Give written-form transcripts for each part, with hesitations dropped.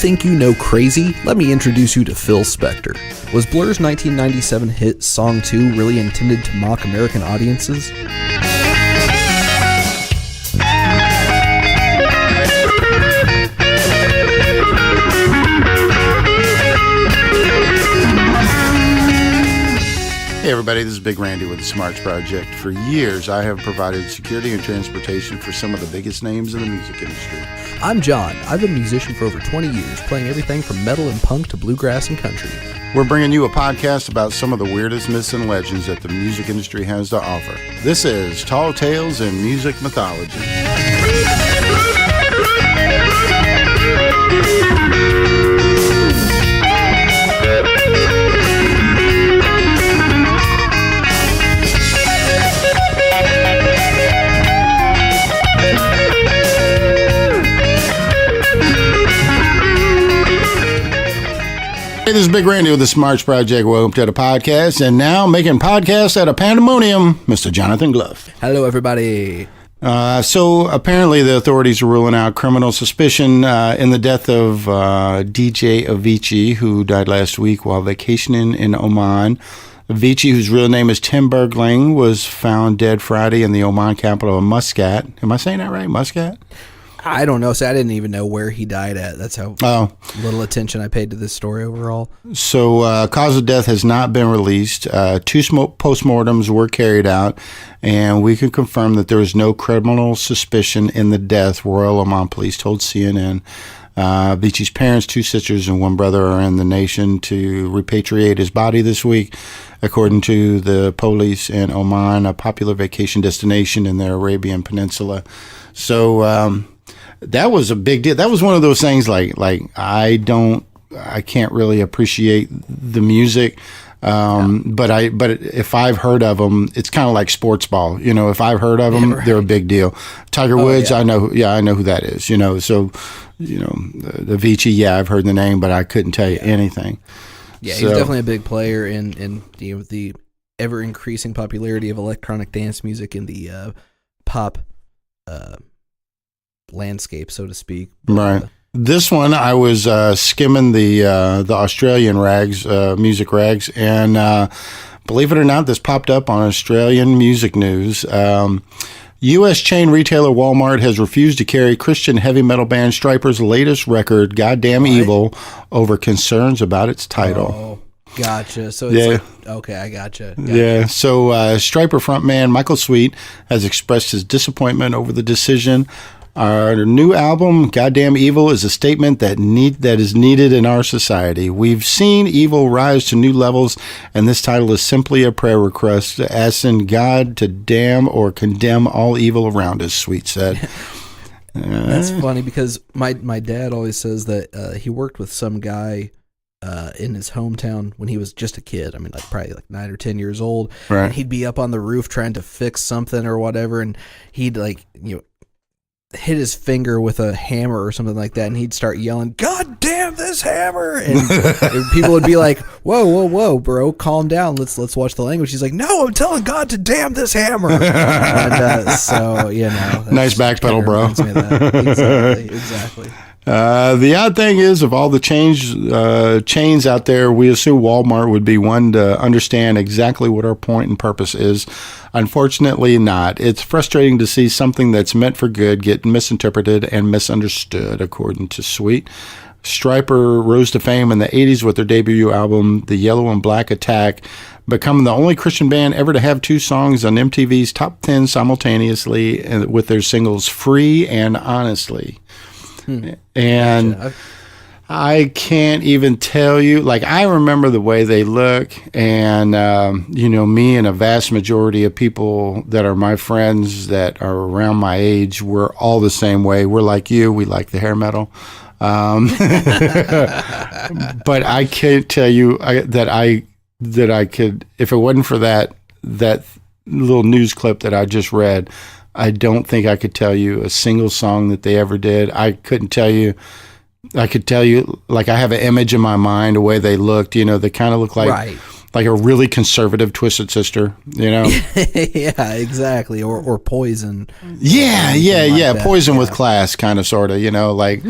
think you know Crazy? Let me introduce you to Phil Spector. Was Blur's 1997 hit Song 2 really intended to mock American audiences? Hey everybody, this is Big Randy with the Smarts Project. For years, I have provided security and transportation for some of the biggest names in the music industry. I'm John. I've been a musician for over 20 years, playing everything from metal and punk to bluegrass and country. We're bringing you a podcast about some of the weirdest myths and legends that the music industry has to offer. This is Tall Tales in Music Mythology. Hey, this is Big Randy with the Smarts Project. Welcome to the podcast. And now making podcasts out of pandemonium, Mr. Jonathan Glove. Hello, everybody. So apparently the authorities are ruling out criminal suspicion in the death of DJ Avicii, who died last week while vacationing in Oman. Avicii, whose real name is Tim Bergling, was found dead Friday in the Oman capital of Muscat. Am I saying that right? Muscat? I don't know. So I didn't even know where he died at. That's how little attention I paid to this story overall. So cause of death has not been released. Two postmortems were carried out, and we can confirm that there is no criminal suspicion in the death, Royal Oman Police told CNN. Avicii's parents, two sisters, and one brother are in the nation to repatriate his body this week, according to the police in Oman, a popular vacation destination in the Arabian Peninsula. So that was a big deal. That was one of those things like I can't really appreciate the music. But if I've heard of them, it's kind of like sports ball. You know, if I've heard of them, They're a big deal. Tiger Woods, I know who that is. You know, so the Avicii, I've heard the name, but I couldn't tell you anything. Yeah, he's definitely a big player in the ever increasing popularity of electronic dance music in the pop landscape, so to speak. Right. This one, I was skimming the Australian music rags, and believe it or not, this popped up on Australian music news. U.S. chain retailer Walmart has refused to carry Christian heavy metal band Stryper's latest record, Goddamn Evil, over concerns about its title. Oh, gotcha. So it's okay, I gotcha. Yeah. So Stryper frontman Michael Sweet has expressed his disappointment over the decision. Our new album, Goddamn Evil, is a statement that is needed in our society. We've seen evil rise to new levels, and this title is simply a prayer request, asking God to damn or condemn all evil around us, Sweet said. That's funny because my dad always says that he worked with some guy in his hometown when he was just a kid. I mean, probably 9 or 10 years old. Right. And he'd be up on the roof trying to fix something or whatever, and he'd hit his finger with a hammer or something like that, and he'd start yelling, "God damn this hammer!" And people would be like, "Whoa, bro, calm down. Let's watch the language." He's like, "No, I'm telling God to damn this hammer." And so nice back pedal, bro. Exactly. The odd thing is, of all the chains out there, we assume Walmart would be one to understand exactly what our point and purpose is. Unfortunately, not. It's frustrating to see something that's meant for good get misinterpreted and misunderstood, according to Sweet. Stryper rose to fame in the 80s with their debut album, The Yellow and Black Attack, becoming the only Christian band ever to have two songs on MTV's Top 10 simultaneously with their singles Free and Honestly. And gotcha. I can't even tell you, I remember the way they look, and me and a vast majority of people that are my friends that are around my age, we're all the same way. We're like you, we like the hair metal. But I can't tell you that I could, if it wasn't for that little news clip that I just read, I don't think I could tell you a single song that they ever did. I couldn't tell you. I could tell you, I have an image in my mind, the way they looked. They kind of look like like a really conservative Twisted Sister, you know? Yeah, exactly. Or Poison. Yeah. Poison with class, kind of, sort of, you know, like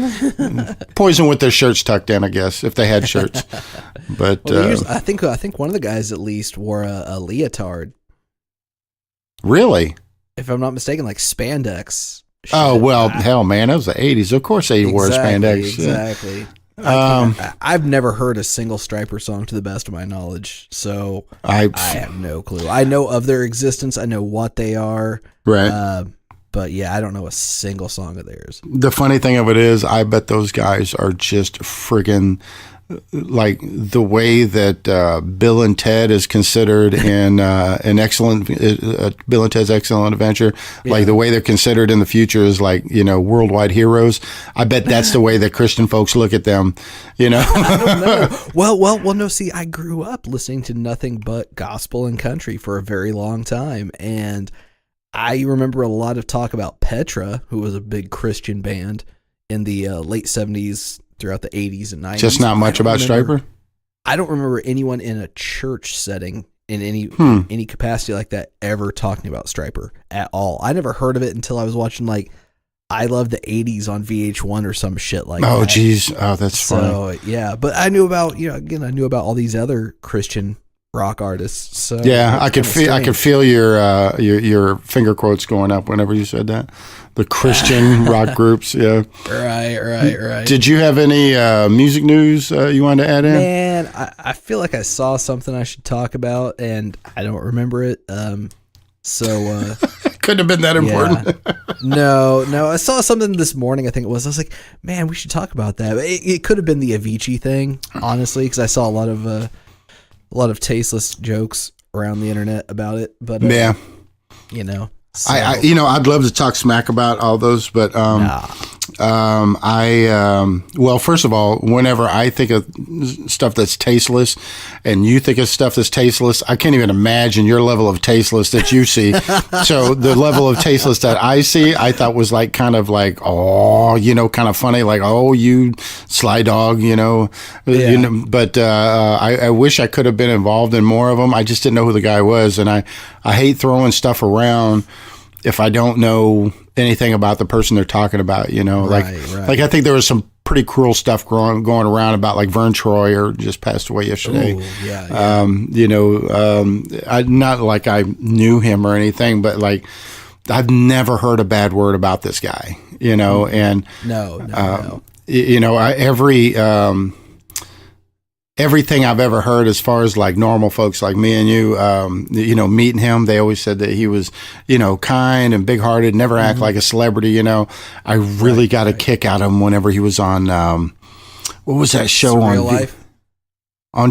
Poison with their shirts tucked in, I guess, if they had shirts. But I think one of the guys at least wore a leotard. Really? If I'm not mistaken, like spandex. Shit. Oh, well, hell, man, that was the 80s. Of course they wore spandex. Exactly. I've never heard a single Stryper song to the best of my knowledge, so I have no clue. I know of their existence. I know what they are. Right. But yeah, I don't know a single song of theirs. The funny thing of it is, I bet those guys are just friggin' like the way that Bill and Ted is considered in an excellent Bill and Ted's Excellent Adventure, like the way they're considered in the future is like, you know, worldwide heroes. I bet that's the way that Christian folks look at them, you know. I don't know. Well, no. See, I grew up listening to nothing but gospel and country for a very long time, and I remember a lot of talk about Petra, who was a big Christian band in the late 70s. Throughout the 80s and 90s. Just not much about Stryper? I don't remember anyone in a church setting in any capacity like that ever talking about Stryper at all. I never heard of it until I was watching like I Love the 80s on VH1 or some shit like that. Oh, geez. Oh, that's funny. So, yeah. But I knew about, I knew about all these other Christian rock artists. So yeah, I could feel your finger quotes going up whenever you said that. The Christian rock groups, yeah. Right. Did you have any music news you wanted to add in? Man, I feel like I saw something I should talk about, and I don't remember it. So couldn't have been that important. Yeah. No. I saw something this morning. I think it was. I was like, man, we should talk about that. It could have been the Avicii thing, honestly, because I saw a lot of tasteless jokes around the internet about it. But yeah, So. I'd love to talk smack about all those, but well, first of all, whenever I think of stuff that's tasteless and you think of stuff that's tasteless, I can't even imagine your level of tasteless that you see. So the level of tasteless that I see, I thought was like kind of like, kind of funny, like, oh, you sly dog, but I wish I could have been involved in more of them. I just didn't know who the guy was, and I hate throwing stuff around if I don't know anything about the person they're talking about, Like I think there was some pretty cruel stuff going around about like Vern Troyer just passed away yesterday. Ooh, yeah. Not like I knew him or anything, but like I've never heard a bad word about this guy, and no. Everything I've ever heard as far as like normal folks like me and you, meeting him, they always said that he was, kind and big hearted, never act like a celebrity, I really got a kick out of him whenever he was on, what was that show on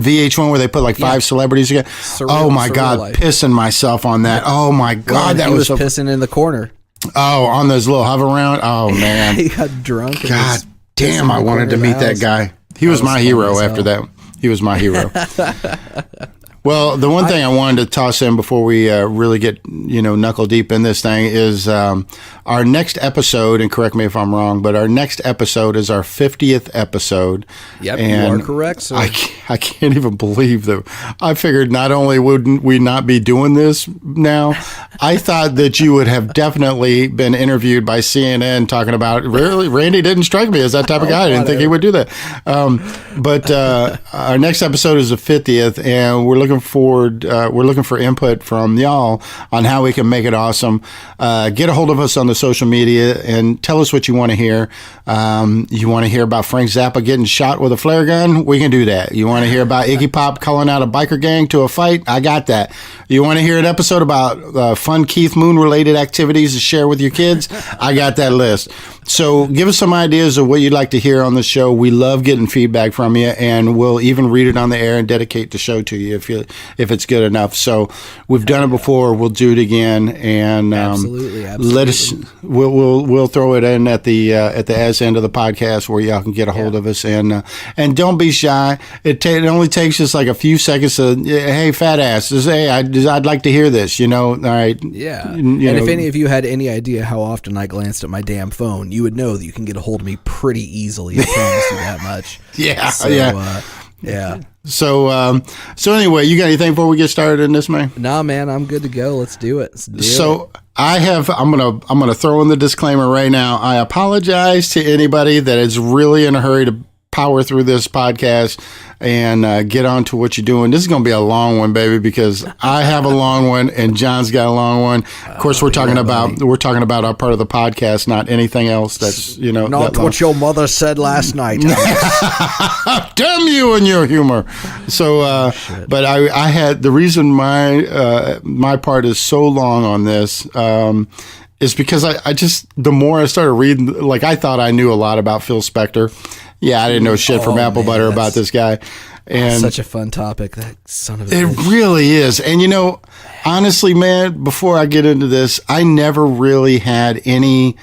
VH1 where they put like 5 celebrities together? Oh my God, Life. Pissing myself on that. Oh my God, that was so pissing in the corner. Oh, on those little hover around. Oh man. He got drunk. God damn, I wanted to meet that guy. He was my hero after that. He was my hero. Well, the one thing I wanted to toss in before we really get, knuckle deep in this thing is our next episode, and correct me if I'm wrong, but our next episode is our 50th episode. Yep, and you are correct, sir. I can't even believe that. I figured not only would we not be doing this now, I thought that you would have definitely been interviewed by CNN talking about, really, Randy didn't strike me as that type of guy. I didn't think he would do that. But our next episode is the 50th, and we're looking for input from y'all on how we can make it awesome. Get a hold of us on the social media and tell us what you want to hear. You want to hear about Frank Zappa getting shot with a flare gun? We can do that. You want to hear about Iggy Pop calling out a biker gang to a fight? I got that. You want to hear an episode about fun Keith Moon related activities to share with your kids? I got that list. So give us some ideas of what you'd like to hear on the show. We love getting feedback from you, and we'll even read it on the air and dedicate the show to you if it's good enough. So we've done it before. We'll do it again, and absolutely. Let us. We'll throw it in at the as end of the podcast where y'all can get a hold of us, and don't be shy. It only takes just like a few seconds to, hey, fat ass, just, hey, I'd like to hear this. All right. Yeah. And if any of you had any idea how often I glanced at my damn phone, you would know that you can get a hold of me pretty easily. I promise you that much. Yeah. So, yeah. Yeah. So anyway, you got anything before we get started in this, man? Nah, man, I'm good to go. Let's do it. I'm gonna throw in the disclaimer right now. I apologize to anybody that is really in a hurry to power through this podcast and get on to what you're doing. This is going to be a long one, baby, because I have a long one and John's got a long one. Of course, we're talking about our part of the podcast, not anything else. That's not what your mother said last night. Damn you and your humor. So, but I had the reason my part is so long on this. Is because I just, the more I started reading, like I thought I knew a lot about Phil Spector. Yeah, I didn't know shit from Apple Butter about this guy. And such a fun topic. That son of a It bitch. really is. And honestly, man, before I get into this, I never really had any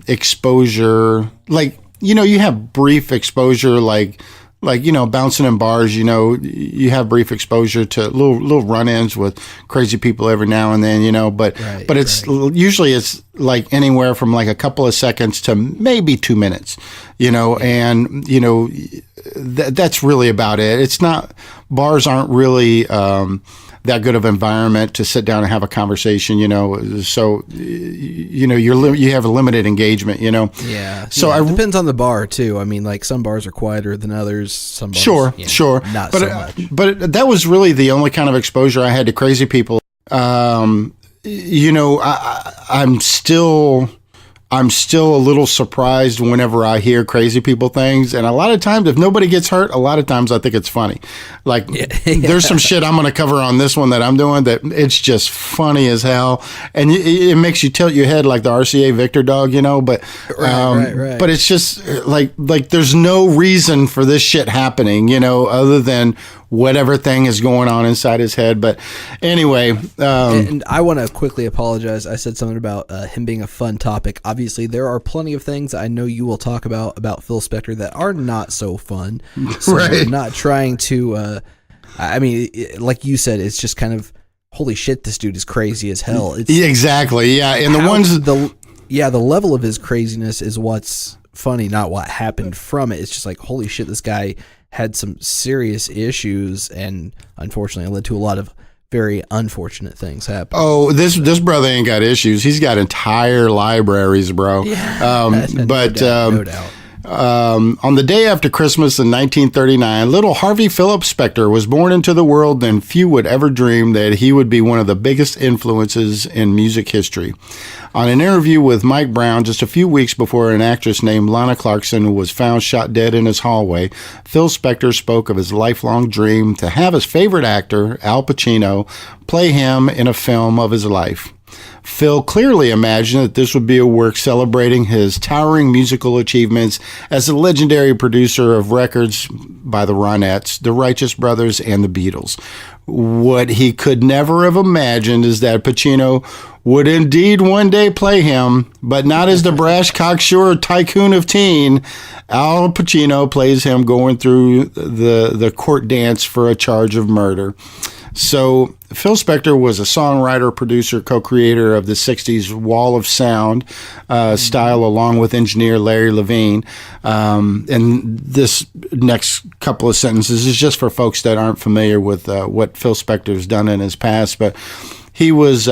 exposure. Like, you have brief exposure, like bouncing in bars, you have brief exposure to little run-ins with crazy people every now and then, but it's usually it's like anywhere from like a couple of seconds to maybe 2 minutes, and that's really about it. It's not, bars aren't really that good of environment to sit down and have a conversation, so you have a limited engagement, Yeah. So it depends on the bar too. I mean, like some bars are quieter than others. Some bars, sure. Not but, so much. But that was really the only kind of exposure I had to crazy people. I'm still a little surprised whenever I hear crazy people things. And a lot of times, if nobody gets hurt, a lot of times I think it's funny. Like, there's some shit I'm going to cover on this one that I'm doing that it's just funny as hell. And it makes you tilt your head like the RCA Victor dog, but Right. But it's just like there's no reason for this shit happening, other than whatever thing is going on inside his head. But anyway. And I want to quickly apologize. I said something about him being a fun topic. Obviously, there are plenty of things I know you will talk about Phil Spector that are not so fun. So Right. I'm not trying to, like you said, it's just kind of, holy shit, this dude is crazy as hell. It's, exactly. Yeah. And the level of his craziness is what's funny, not what happened from it. It's just like, holy shit, this guy had some serious issues and unfortunately led to a lot of very unfortunate things happen. Oh, this brother ain't got issues. He's got entire libraries, bro. Yeah, no doubt. On the day after Christmas in 1939, little Harvey Philip Spector was born into the world, and few would ever dream that he would be one of the biggest influences in music history. On an interview with Mike Brown just a few weeks before an actress named Lana Clarkson was found shot dead in his hallway, Phil Spector spoke of his lifelong dream to have his favorite actor, Al Pacino, play him in a film of his life. Phil clearly imagined that this would be a work celebrating his towering musical achievements as a legendary producer of records by the Ronettes, the Righteous Brothers, and the Beatles. What he could never have imagined is that Pacino would indeed one day play him, but not as the brash cocksure tycoon of teen. Al Pacino plays him going through the court dance for a charge of murder. So Phil Spector was a songwriter, producer, co-creator of the 60s Wall of Sound style, along with engineer Larry Levine. And this next couple of sentences is just for folks that aren't familiar with what Phil Spector's done in his past. But he was...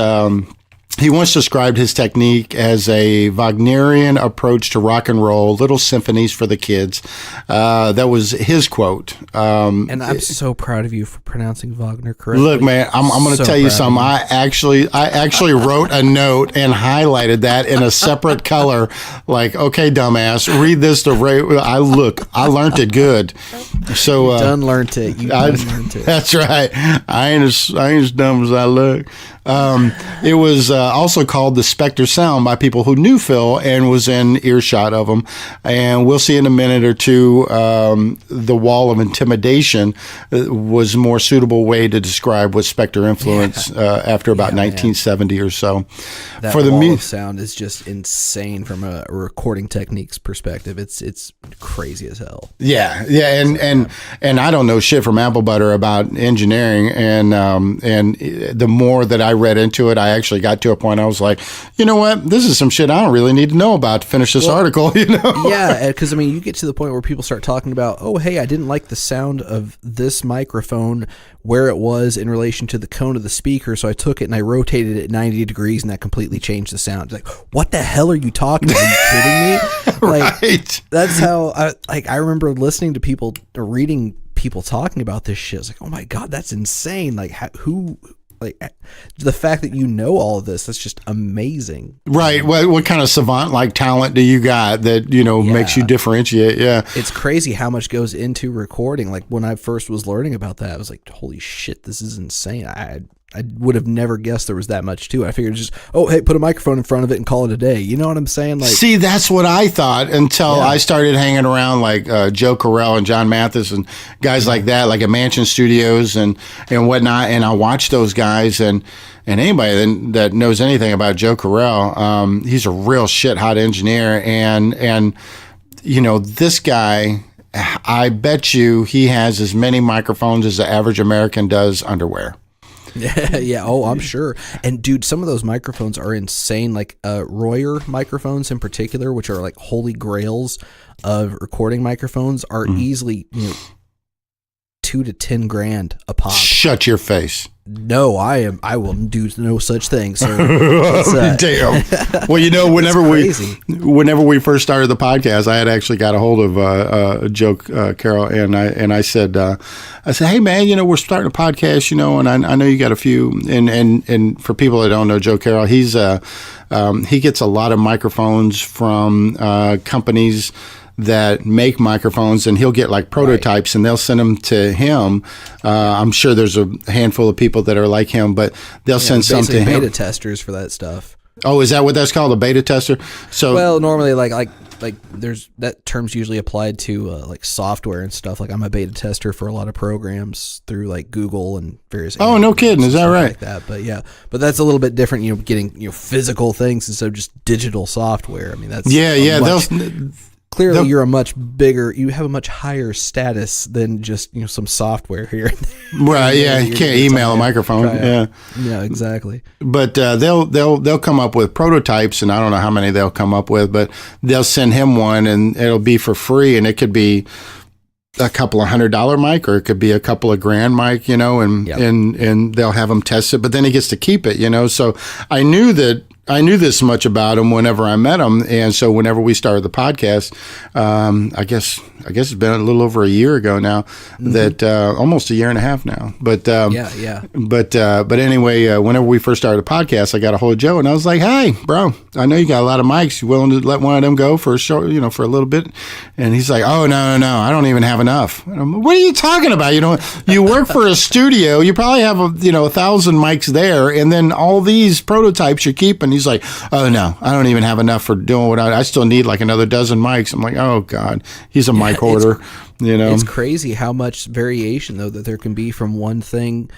He once described his technique as a Wagnerian approach to rock and roll, little symphonies for the kids. That was his quote. And I'm so proud of you for pronouncing Wagner correctly. Look, man, I'm going to tell you something. I actually wrote a note and highlighted that in a separate color. Like, okay, dumbass, read this to Ray. I learned it good. So You done learned it. That's right. I ain't as dumb as I look. It was also called the Spector Sound by people who knew Phil and was in earshot of him. And we'll see in a minute or two, the wall of intimidation was a more suitable way to describe what Spector influenced after about 1970 or so. That wall of sound is just insane from a recording techniques perspective. It's crazy as hell. Yeah, and I don't know shit from Apple Butter about engineering, and the more that I read into it, I actually got to a point I was like, you know what? This is some shit I don't really need to know about to finish this article, you know? Yeah, because, I mean, you get to the point where people start talking about, oh, hey, I didn't like the sound of this microphone where it was in relation to the cone of the speaker, so I took it and I rotated it 90 degrees, and that completely changed the sound. It's like, what the hell are you talking about? Are you kidding me? Like, Right. That's how, I remember listening to people, or reading people talking about this shit. It's like, oh my God, that's insane. Like, the fact that you know all of this, that's just amazing. Right. What kind of savant like talent do you got that, makes you differentiate? Yeah. It's crazy how much goes into recording. Like, when I first was learning about that, I was like, holy shit, this is insane. I would have never guessed there was that much to it. I figured just, oh, hey, put a microphone in front of it and call it a day. You know what I'm saying? Like, see, that's what I thought until I started hanging around like Joe Carell and John Mathis and guys like that, like at Mansion Studios and whatnot. And I watched those guys, and anybody that knows anything about Joe Carell, he's a real shit hot engineer. And this guy, I bet you he has as many microphones as the average American does underwear. Yeah. Oh, I'm sure. And dude, some of those microphones are insane. Like Royer microphones in particular, which are like holy grails of recording microphones, are easily $2,000 to $10,000 a pop. Shut your face. No, I will do no such thing, sir. Damn. Well, whenever we first started the podcast, I had actually got a hold of Joe Carroll, and I said, hey man, we're starting a podcast, and I know you got a few, and for people that don't know Joe Carroll, he gets a lot of microphones from companies that make microphones, and he'll get like prototypes, and they'll send them to him. I'm sure there's a handful of people that are like him, but they'll send some to him. Beta testers for that stuff. Oh, is that what that's called, a beta tester? So, well, normally like there's that term's usually applied to like software and stuff. Like, I'm a beta tester for a lot of programs through like Google and various. Oh, no kidding! Is that right? Like that, but yeah, but that's a little bit different. Getting physical things instead of just digital software. I mean, that's clearly, you're you have a much higher status than just, some software here. Right. Yeah. You can't email a microphone. Yeah. Yeah, exactly. But they'll come up with prototypes, and I don't know how many they'll come up with, but they'll send him one, and it'll be for free, and it could be a couple of $100 mic, or it could be a couple of grand mic, and they'll have him test it, but then he gets to keep it, So I knew this much about him whenever I met him, and so whenever we started the podcast, I guess it's been a little over a year ago now, that almost a year and a half now. But But anyway, whenever we first started the podcast, I got a hold of Joe, and I was like, "Hey, bro, I know you got a lot of mics. You willing to let one of them go for a short, for a little bit?" And he's like, "Oh no, I don't even have enough." And I'm, what are you talking about? You work for a studio. You probably have 1,000 mics there, and then all these prototypes you're keeping. He's like, "Oh no, I don't even have enough for doing what I still need like another dozen mics." I'm like, "Oh God, he's a mic hoarder." It's crazy how much variation though that there can be from one thing,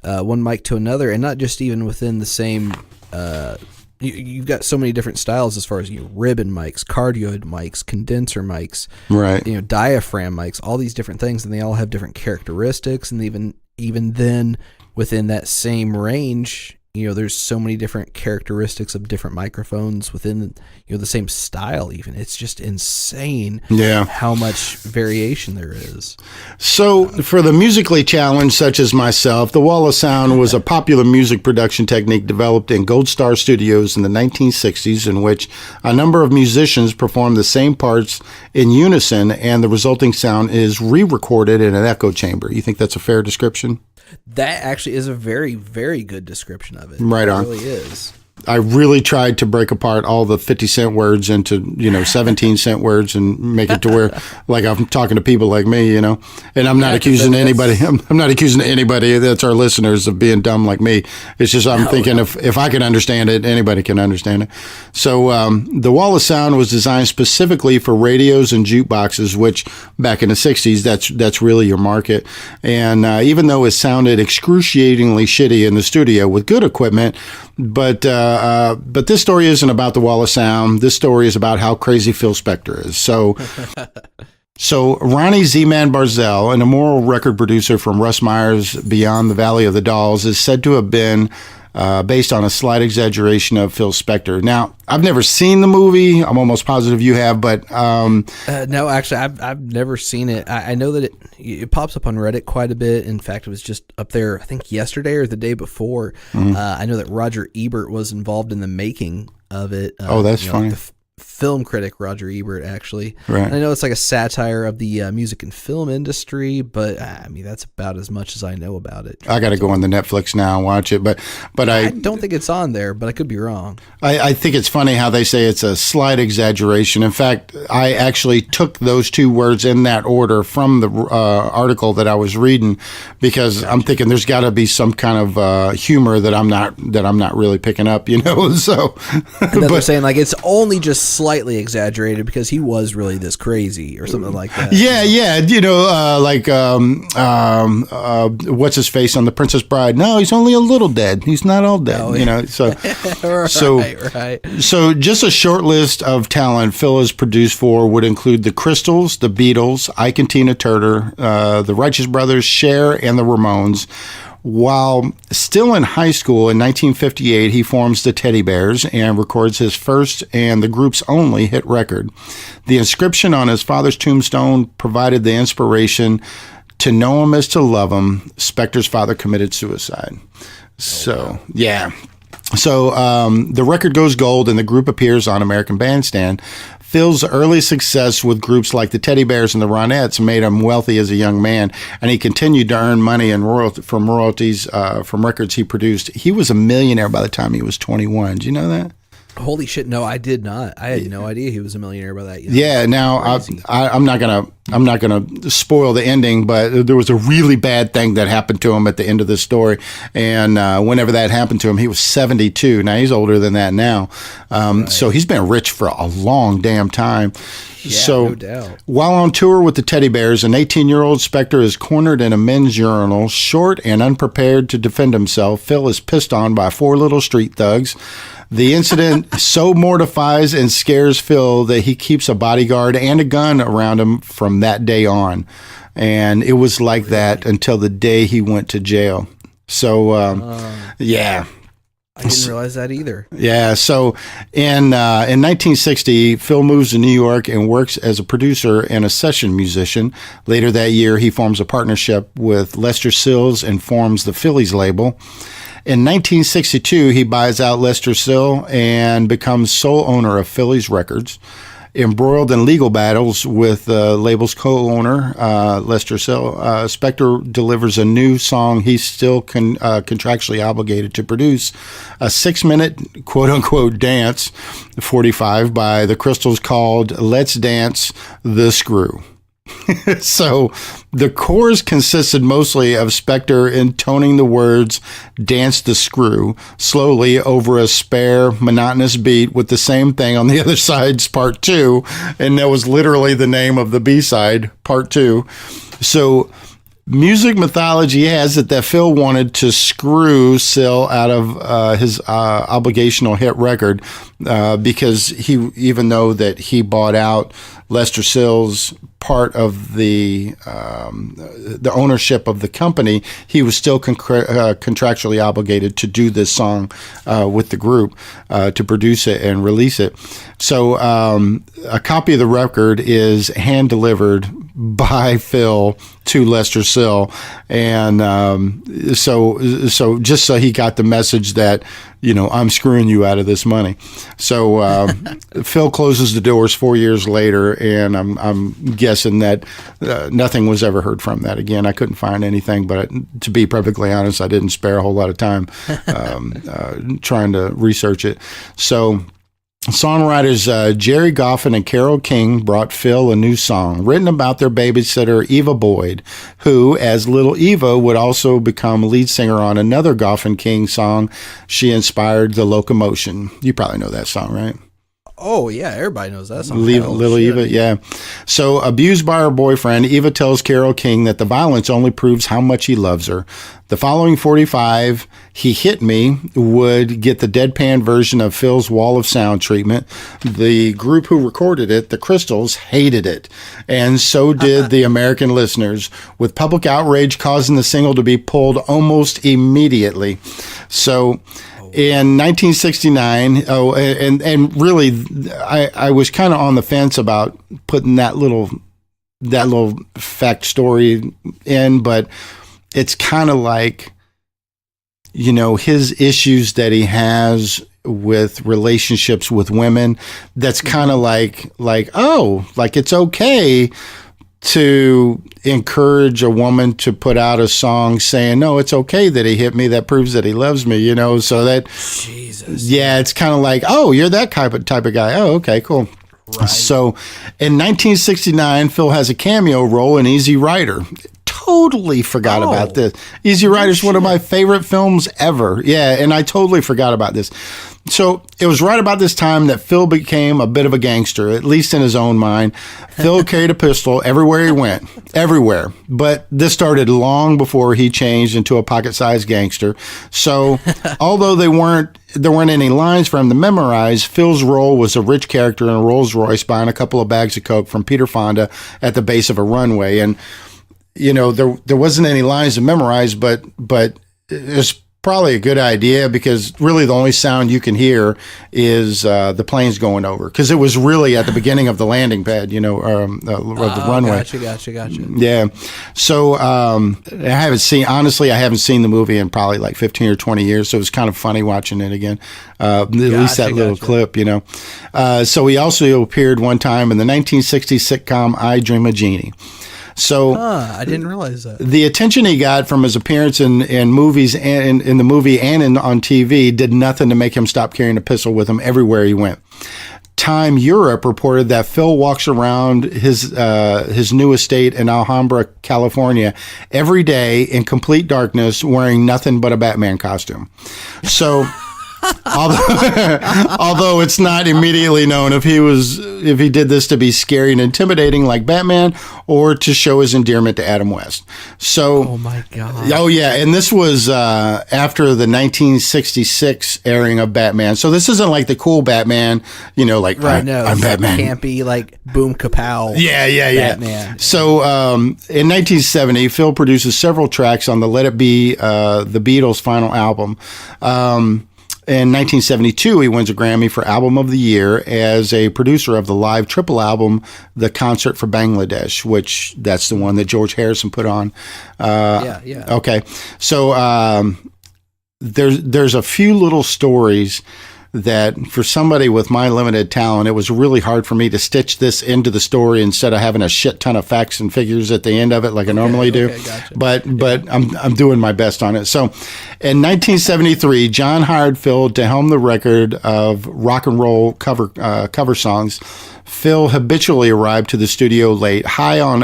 one mic to another, and not just even within the same. You've got so many different styles as far as ribbon mics, cardioid mics, condenser mics, right? Diaphragm mics, all these different things, and they all have different characteristics, and even then within that same range. There's so many different characteristics of different microphones within, the same style even. It's just insane how much variation there is. So for the musically challenged, such as myself, the Wallis Sound was a popular music production technique developed in Gold Star Studios in the 1960s, in which a number of musicians performed the same parts in unison, and the resulting sound is re-recorded in an echo chamber. You think that's a fair description? That actually is a very, very good description of it. Right on. It really is. I really tried to break apart all the 50-cent words into, 17-cent words and make it to where, like, I'm talking to people like me, and I'm not accusing anybody. I'm not accusing anybody that's our listeners of being dumb like me. It's just I'm thinking if I can understand it, anybody can understand it. So the Wallis Sound was designed specifically for radios and jukeboxes, which back in the 60s, that's really your market. And even though it sounded excruciatingly shitty in the studio with good equipment, but this story isn't about the Wallis Sound. This story is about how crazy Phil Spector is. So So Ronnie Z-Man Barzell, an immoral record producer from Russ Meyer's Beyond the Valley of the Dolls, is said to have been based on a slight exaggeration of Phil Spector. Now, I've never seen the movie. I'm almost positive you have, but no, actually, I've never seen it. I know that it pops up on Reddit quite a bit. In fact, it was just up there, I think yesterday or the day before. I know that Roger Ebert was involved in the making of it. Oh, that's funny. Like film critic Roger Ebert, actually. Right. And I know it's like a satire of the music and film industry, but I mean, that's about as much as I know about it. I got to go on the Netflix now and watch it, but I don't think it's on there, but I could be wrong. I think it's funny how they say it's a slight exaggeration. In fact, I actually took those two words in that order from the article that I was reading, because I'm thinking there's got to be some kind of humor that I'm not really picking up, you know. So, and they're saying like it's only just slightly exaggerated because he was really this crazy or something like that. Yeah, you know, like what's his face on The Princess Bride? No, he's only a little dead. He's not all dead. Oh, yeah. You know, so right. So just a short list of talent Phil has produced for would include the Crystals, the Beatles, Ike and Tina Turner, the Righteous Brothers, Cher, and the Ramones. While still in high school in 1958, he forms the Teddy Bears and records his first and the group's only hit record. The inscription on his father's tombstone provided the inspiration. To know him is to love him. Spector's father committed suicide. So, yeah. So the record goes gold and the group appears on American Bandstand. Phil's early success with groups like the Teddy Bears and the Ronettes made him wealthy as a young man, and he continued to earn money from royalties from records he produced. He was a millionaire by the time he was 21. Do you know that? Holy shit! No, I did not. I had no idea he was a millionaire by that. Yeah. Now I'm not gonna spoil the ending, but there was a really bad thing that happened to him at the end of this story, and whenever that happened to him, he was 72. Now he's older than that now, so he's been rich for a long damn time. Yeah, so, no doubt. While on tour with the Teddy Bears, an 18-year-old Spector is cornered in a men's urinal. Short and unprepared to defend himself, Phil is pissed on by four little street thugs. The incident so mortifies and scares Phil that he keeps a bodyguard and a gun around him from that day on. And it was like that until the day he went to jail. So, yeah. I didn't realize that either. Yeah. So in 1960, Phil moves to New York and works as a producer and a session musician. Later that year, he forms a partnership with Lester Sills and forms the Phillies label. In 1962, he buys out Lester Sill and becomes sole owner of Phillies Records. Embroiled in legal battles with the label's co-owner, Lester Sill, Spector delivers a new song he's still contractually obligated to produce, a 6-minute quote-unquote dance, 45, by the Crystals called Let's Dance the Screw. So the chorus consisted mostly of Spector intoning the words "dance the screw" slowly over a spare, monotonous beat with the same thing on the other side's part 2, and that was literally the name of the B-side, part 2. So music mythology has it that Phil wanted to screw Sill out of his obligational hit record because even though that he bought out Lester Sill's part of the ownership of the company, he was still contractually obligated to do this song with the group, to produce it and release it. So a copy of the record is hand delivered by Phil to Lester Sill, and so just so he got the message that, you know, I'm screwing you out of this money. So Phil closes the doors 4 years later, and I'm guessing that nothing was ever heard from that again. I couldn't find anything, but to be perfectly honest, I didn't spare a whole lot of time trying to research it. So songwriters Jerry Goffin and Carole King brought Phil a new song written about their babysitter, Eva Boyd, who, as little Eva, would also become lead singer on another Goffin King song. She inspired The Locomotion. You probably know that song, right? Oh, yeah, everybody knows that song. Little Eva, yeah. So, abused by her boyfriend, Eva tells Carole King that the violence only proves how much he loves her. The following 45, He Hit Me, would get the deadpan version of Phil's Wall of Sound treatment. The group who recorded it, the Crystals, hated it. And so did the American listeners, with public outrage causing the single to be pulled almost immediately. So, in 1969, and really, I was kind of on the fence about putting that little fact story in, but it's kind of like, you know, his issues that he has with relationships with women. That's kind of like it's okay to encourage a woman to put out a song saying, no, it's okay that he hit me. That proves that he loves me, you know, so that, Jesus. Yeah, it's kind of like, oh, you're that type of guy. Oh, okay, cool. Right. So in 1969, Phil has a cameo role in Easy Rider. Totally forgot about this. Easy Rider is one of my favorite films ever. Yeah, and I totally forgot about this. So it was right about this time that Phil became a bit of a gangster, at least in his own mind. Phil carried a pistol everywhere he went, everywhere. But this started long before he changed into a pocket-sized gangster. So although there weren't any lines for him to memorize, Phil's role was a rich character in a Rolls Royce buying a couple of bags of Coke from Peter Fonda at the base of a runway. And you know, there wasn't any lines to memorize, but it's probably a good idea because really the only sound you can hear is the planes going over, because it was really at the beginning of the landing pad, you know, of the runway. Gotcha. Yeah. So I haven't seen the movie in probably like 15 or 20 years, so it was kind of funny watching it again. At least that little clip, you know. So he also appeared one time in the 1960s sitcom I Dream of Jeannie. So I didn't realize that. The attention he got from his appearance in movies and in the movie and on TV did nothing to make him stop carrying a pistol with him everywhere he went. Time Europe reported that Phil walks around his new estate in Alhambra, California, every day in complete darkness, wearing nothing but a Batman costume. So. Although it's not immediately known if he did this to be scary and intimidating like Batman or to show his endearment to Adam West. So, oh my God. Oh yeah, and this was after the 1966 airing of Batman. So this isn't like the cool Batman, you know, like right, no, I'm Batman. Campy like boom kapow. Yeah. Batman. So in 1970, Phil produces several tracks on the Let It Be, the Beatles' final album. In 1972, he wins a Grammy for Album of the Year as a producer of the live triple album, The Concert for Bangladesh, which that's the one that George Harrison put on. Yeah. Okay. So there's a few little stories that for somebody with my limited talent, it was really hard for me to stitch this into the story instead of having a shit ton of facts and figures at the end of it like I normally do. Gotcha. But I'm doing my best on it. So in 1973, John hired Phil to helm the record of rock and roll cover songs. Phil habitually arrived to the studio late, high on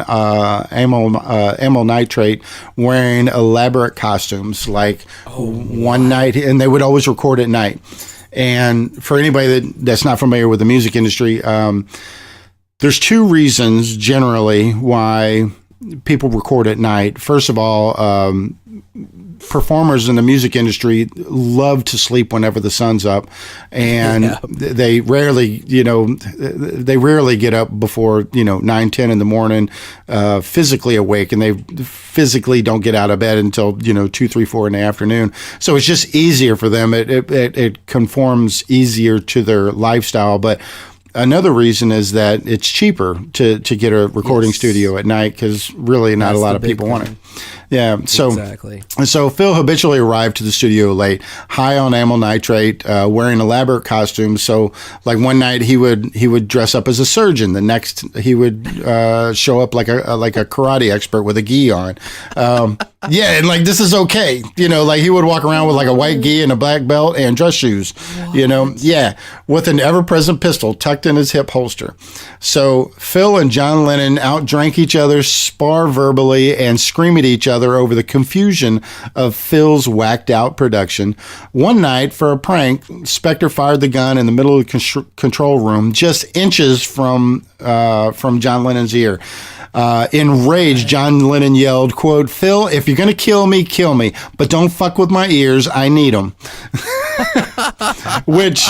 amyl nitrate, wearing elaborate costumes like one night, and they would always record at night. And for anybody that's not familiar with the music industry, there's two reasons generally why people record at night. First of all, performers in the music industry love to sleep whenever the sun's up, and they rarely get up before 9-10 in the morning, physically awake, and they physically don't get out of bed until 2, 3, 4 in the afternoon. So it's just easier for them. It conforms easier to their lifestyle, but. Another reason is that it's cheaper to get a recording studio at night because really not a lot of people want it. Yeah, so exactly. So Phil habitually arrived to the studio late, high on amyl nitrate, wearing elaborate costumes. So, like one night he would dress up as a surgeon. The next he would show up like a karate expert with a gi on. Yeah, and like this is okay, like he would walk around with like a white gi and a black belt and dress shoes, with an ever-present pistol tucked in his hip holster. So Phil and John Lennon outdrank each other, spar verbally, and scream at each other other over the confusion of Phil's whacked out production. One night, for a prank, Spector fired the gun in the middle of the control room, just inches from John Lennon's ear. Enraged, John Lennon yelled, quote, "Phil, if you're going to kill me, but don't fuck with my ears. I need them." Which,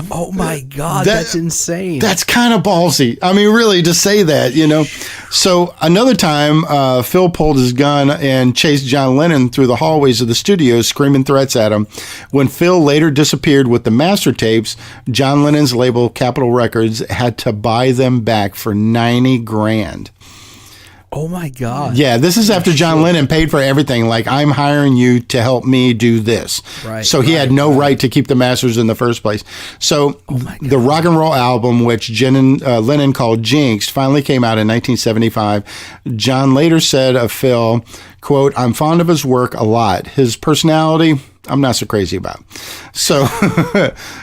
oh my God, that's insane. That's kind of ballsy. I mean, really, to say that, you know. So another time, Phil pulled his gun and chased John Lennon through the hallways of the studio, screaming threats at him. When Phil later disappeared with the master tapes, John Lennon's label, Capitol Records, had to buy them back for $90,000. Oh my God. Yeah, this is after John Lennon paid for everything. Like, I'm hiring you to help me do this. Right. So he had no right to keep the masters in the first place. So the rock and roll album, which Lennon called Jinxed, finally came out in 1975. John later said of Phil, quote, "I'm fond of his work a lot. His personality, I'm not so crazy about." So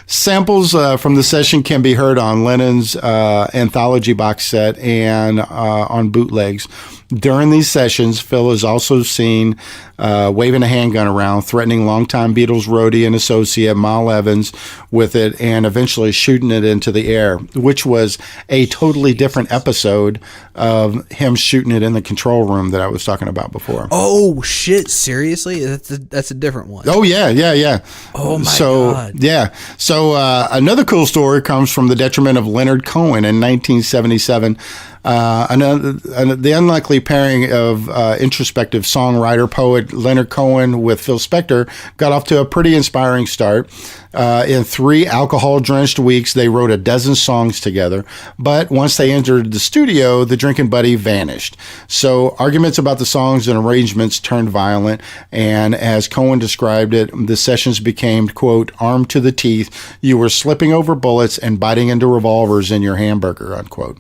samples from the session can be heard on Lennon's anthology box set and on bootlegs. During these sessions, Phil is also seen waving a handgun around, threatening longtime Beatles roadie and associate Mal Evans with it, and eventually shooting it into the air, which was a totally different episode of him shooting it in the control room that I was talking about before. Oh, shit. Seriously? That's a different one. Oh, yeah. Oh, my God. Yeah. So another cool story comes from the detriment of Leonard Cohen in 1977. The unlikely pairing of introspective songwriter, poet Leonard Cohen with Phil Spector got off to a pretty inspiring start. In 3 alcohol-drenched weeks, they wrote a dozen songs together. But once they entered the studio, the drinking buddy vanished. So arguments about the songs and arrangements turned violent. And as Cohen described it, the sessions became, quote, "armed to the teeth. You were slipping over bullets and biting into revolvers in your hamburger," unquote.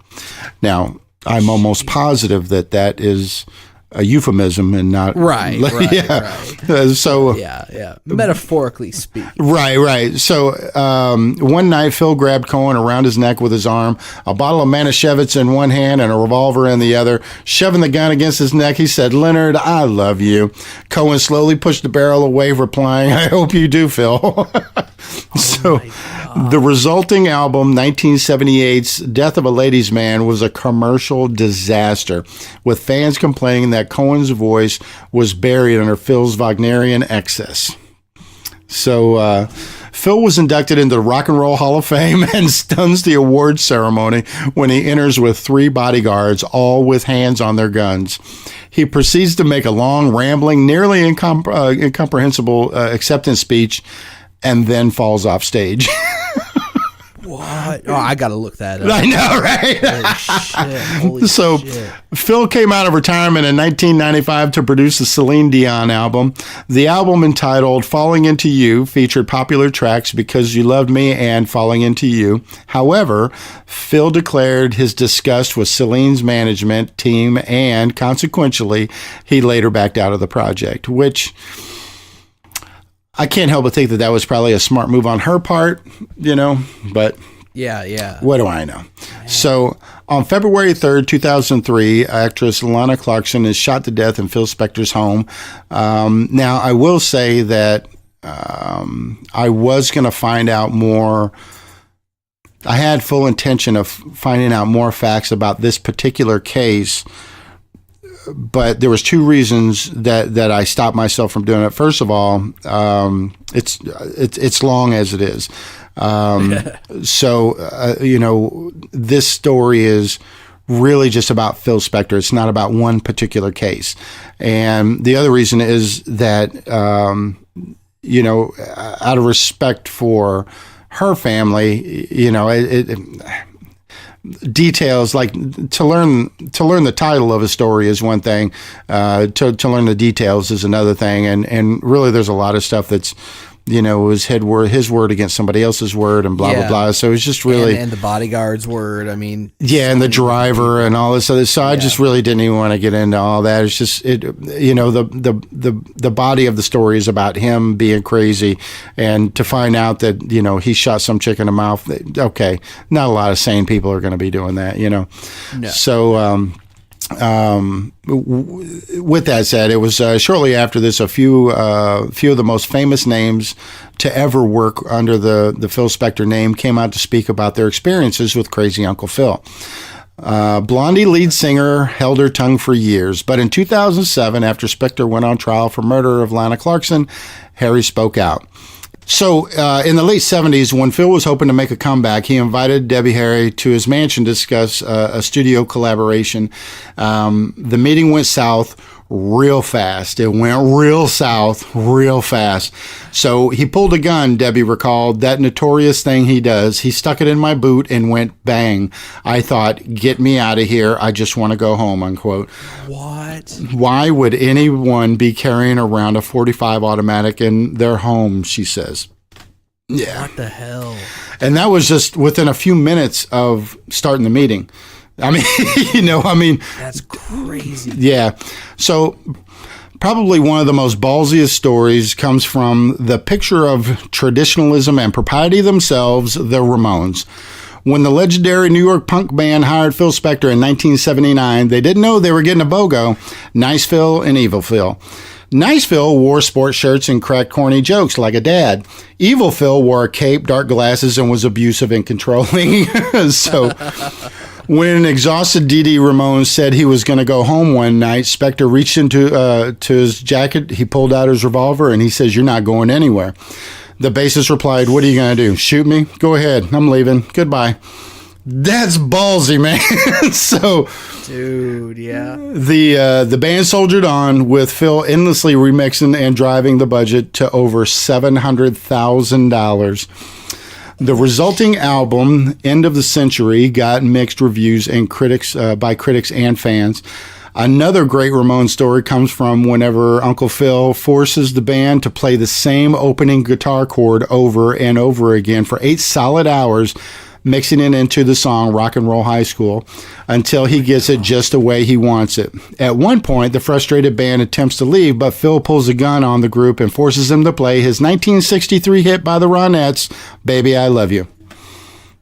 Now, I'm almost positive that is a euphemism and not right. So metaphorically speaking. Right. So one night, Phil grabbed Cohen around his neck with his arm, a bottle of Manischewitz in one hand and a revolver in the other. Shoving the gun against his neck, he said, "Leonard, I love you." Cohen slowly pushed the barrel away, replying, "I hope you do, Phil." So the resulting album, 1978's Death of a Ladies' Man, was a commercial disaster, with fans complaining that Cohen's voice was buried under Phil's Wagnerian excess. So Phil was inducted into the Rock and Roll Hall of Fame and stuns the awards ceremony when he enters with 3 bodyguards, all with hands on their guns. He proceeds to make a long, rambling, nearly incomprehensible acceptance speech, and then falls off stage. What? Oh, I got to look that up. I know, right? Holy shit. Phil came out of retirement in 1995 to produce the Celine Dion album. The album, entitled Falling Into You, featured popular tracks Because You Loved Me and Falling Into You. However, Phil declared his disgust with Celine's management team, and consequently, he later backed out of the project, which I can't help but think that was probably a smart move on her part, you know, but yeah. What do I know? Man. So on February 3rd, 2003, actress Lana Clarkson is shot to death in Phil Spector's home. Now, I will say that I was going to find out more. I had full intention of finding out more facts about this particular case, but there was 2 reasons that I stopped myself from doing it. First of all, it's long as it is. So, you know, this story is really just about Phil Spector. It's not about one particular case. And the other reason is that, you know, out of respect for her family, you know, details, like to learn the title of a story is one thing, to learn the details is another thing, and really there's a lot of stuff that's, you know, was his word against somebody else's word and blah blah blah. So it's just really and the bodyguard's word. I mean, and the driver and all this other. So I just really didn't even want to get into all that. It's just you know, the body of the story is about him being crazy, and to find out that, you know, he shot some chick in the mouth. Okay, not a lot of sane people are going to be doing that, you know. No. So With that said, it was shortly after this a few of the most famous names to ever work under the Phil Spector name came out to speak about their experiences with Crazy Uncle Phil. Blondie lead singer held her tongue for years, but in 2007, after Spector went on trial for murder of Lana Clarkson, Harry spoke out. So in the late 70s, when Phil was hoping to make a comeback, he invited Debbie Harry to his mansion to discuss a studio collaboration. The meeting went south real fast. It went real south real fast. So he pulled a gun, Debbie recalled, that notorious thing he does. He stuck it in my boot and went bang. I thought, get me out of here. I just want to go home, unquote. What? Why would anyone be carrying around a .45 automatic in their home, she says. Yeah. What the hell? And that was just within a few minutes of starting the meeting. I mean, That's crazy. Yeah. So probably one of the most ballsiest stories comes from the picture of traditionalism and propriety themselves, the Ramones. When the legendary New York punk band hired Phil Spector in 1979, they didn't know they were getting a BOGO, Nice Phil and Evil Phil. Nice Phil wore sports shirts and cracked corny jokes like a dad. Evil Phil wore a cape, dark glasses, and was abusive and controlling. So when an exhausted Dee Ramone said he was going to go home one night, Spector reached into to his jacket. He pulled out his revolver, and he says, "You're not going anywhere." The bassist replied, "What are you going to do? Shoot me? Go ahead. I'm leaving. Goodbye." That's ballsy, man. So, dude, yeah. The band soldiered on with Phil endlessly remixing and driving the budget to over $700,000. The resulting album, End of the Century, got mixed reviews and by critics and fans. Another great Ramones story comes from whenever Uncle Phil forces the band to play the same opening guitar chord over and over again for 8 solid hours, mixing it into the song Rock and Roll High School until he gets it just the way he wants it. At one point, the frustrated band attempts to leave, but Phil pulls a gun on the group and forces them to play his 1963 hit by the Ronettes, Baby I Love You.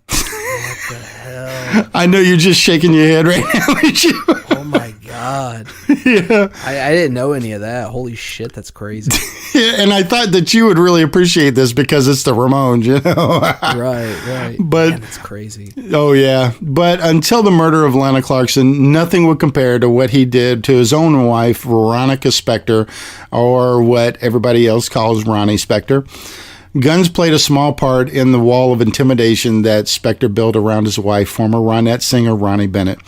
What the hell? I know you're just shaking your head right now, aren't you? Oh my God. Yeah. I didn't know any of that. Holy shit, that's crazy. Yeah, and I thought that you would really appreciate this because it's the Ramones, you know? Right. But man, that's crazy. Oh, yeah. But until the murder of Lana Clarkson, nothing would compare to what he did to his own wife, Veronica Spector, or what everybody else calls Ronnie Spector. Guns played a small part in the wall of intimidation that Spector built around his wife, former Ronette singer Ronnie Bennett.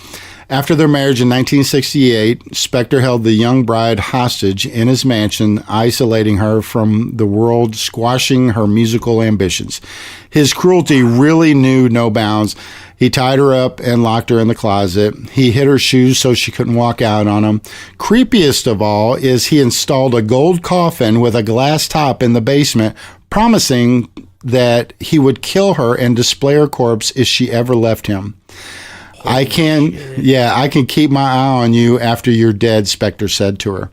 After their marriage in 1968, Spector held the young bride hostage in his mansion, isolating her from the world, squashing her musical ambitions. His cruelty really knew no bounds. He tied her up and locked her in the closet. He hid her shoes so she couldn't walk out on them. Creepiest of all is he installed a gold coffin with a glass top in the basement, promising that he would kill her and display her corpse if she ever left him. I can keep my eye on you after you're dead, Spector said to her.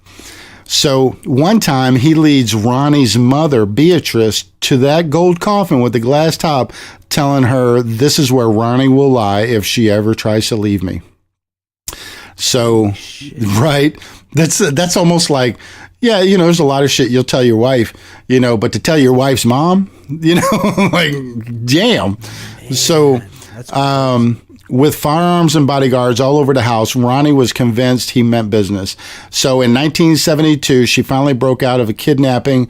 So one time he leads Ronnie's mother, Beatrice, to that gold coffin with the glass top, telling her this is where Ronnie will lie if she ever tries to leave me. So, right, that's almost like, yeah, you know, there's a lot of shit you'll tell your wife, you know, but to tell your wife's mom, you know, like, damn. Man, so, with firearms and bodyguards all over the house, Ronnie was convinced he meant business. So in 1972, she finally broke out of a kidnapping.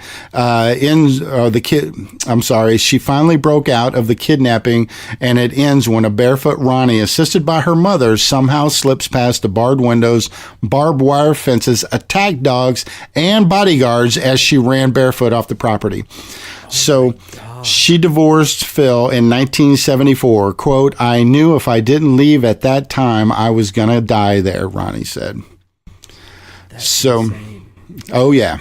She finally broke out of the kidnapping, and it ends when a barefoot Ronnie, assisted by her mother, somehow slips past the barred windows, barbed wire fences, attacked dogs, and bodyguards as she ran barefoot off the property. So she divorced Phil in 1974. Quote, "I knew if I didn't leave at that time, I was going to die there," Ronnie said. That's insane. Oh, yeah.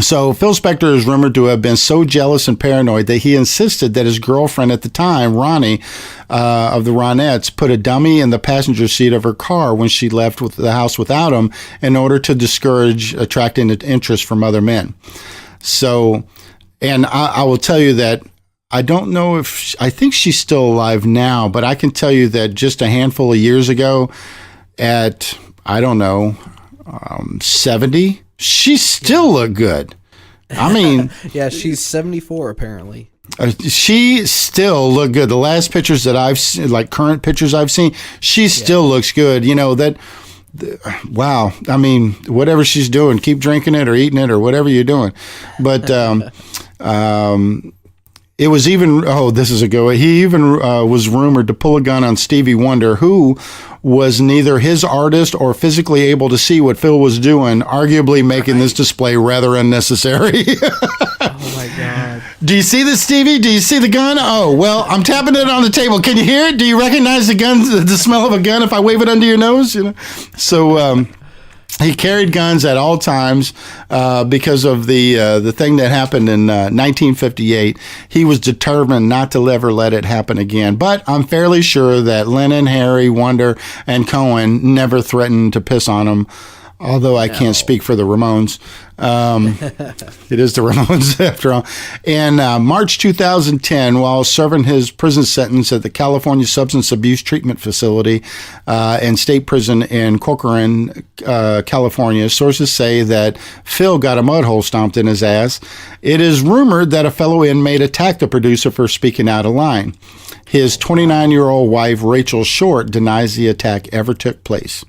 So Phil Spector is rumored to have been so jealous and paranoid that he insisted that his girlfriend at the time, Ronnie, of the Ronettes, put a dummy in the passenger seat of her car when she left the house without him in order to discourage attracting interest from other men. So... And I will tell you that I don't know if I think she's still alive now, but I can tell you that just a handful of years ago at I don't know, 70, she still looked good. I mean, yeah, she's 74 apparently. She still looked good. The last pictures that I've seen, like current pictures I've seen, she still looks good. You know, wow. I mean, whatever she's doing, keep drinking it or eating it or whatever you're doing. But it was even, this is a go. He even was rumored to pull a gun on Stevie Wonder, who was neither his artist or physically able to see what Phil was doing, arguably making this display rather unnecessary. Oh, my God. Do you see this, Stevie? Do you see the gun? Oh, well, I'm tapping it on the table. Can you hear it? Do you recognize the gun, the smell of a gun if I wave it under your nose? You know, so he carried guns at all times because of the thing that happened in 1958. He was determined not to ever let it happen again. But I'm fairly sure that Lennon, Harry, Wonder, and Cohen never threatened to piss on him. Although I can't speak for the Ramones. It is the Ramones after all. In March 2010, while serving his prison sentence at the California Substance Abuse Treatment Facility and State Prison in Corcoran, California, sources say that Phil got a mud hole stomped in his ass. It is rumored that a fellow inmate attacked the producer for speaking out of line. His 29-year-old wife, Rachel Short, denies the attack ever took place.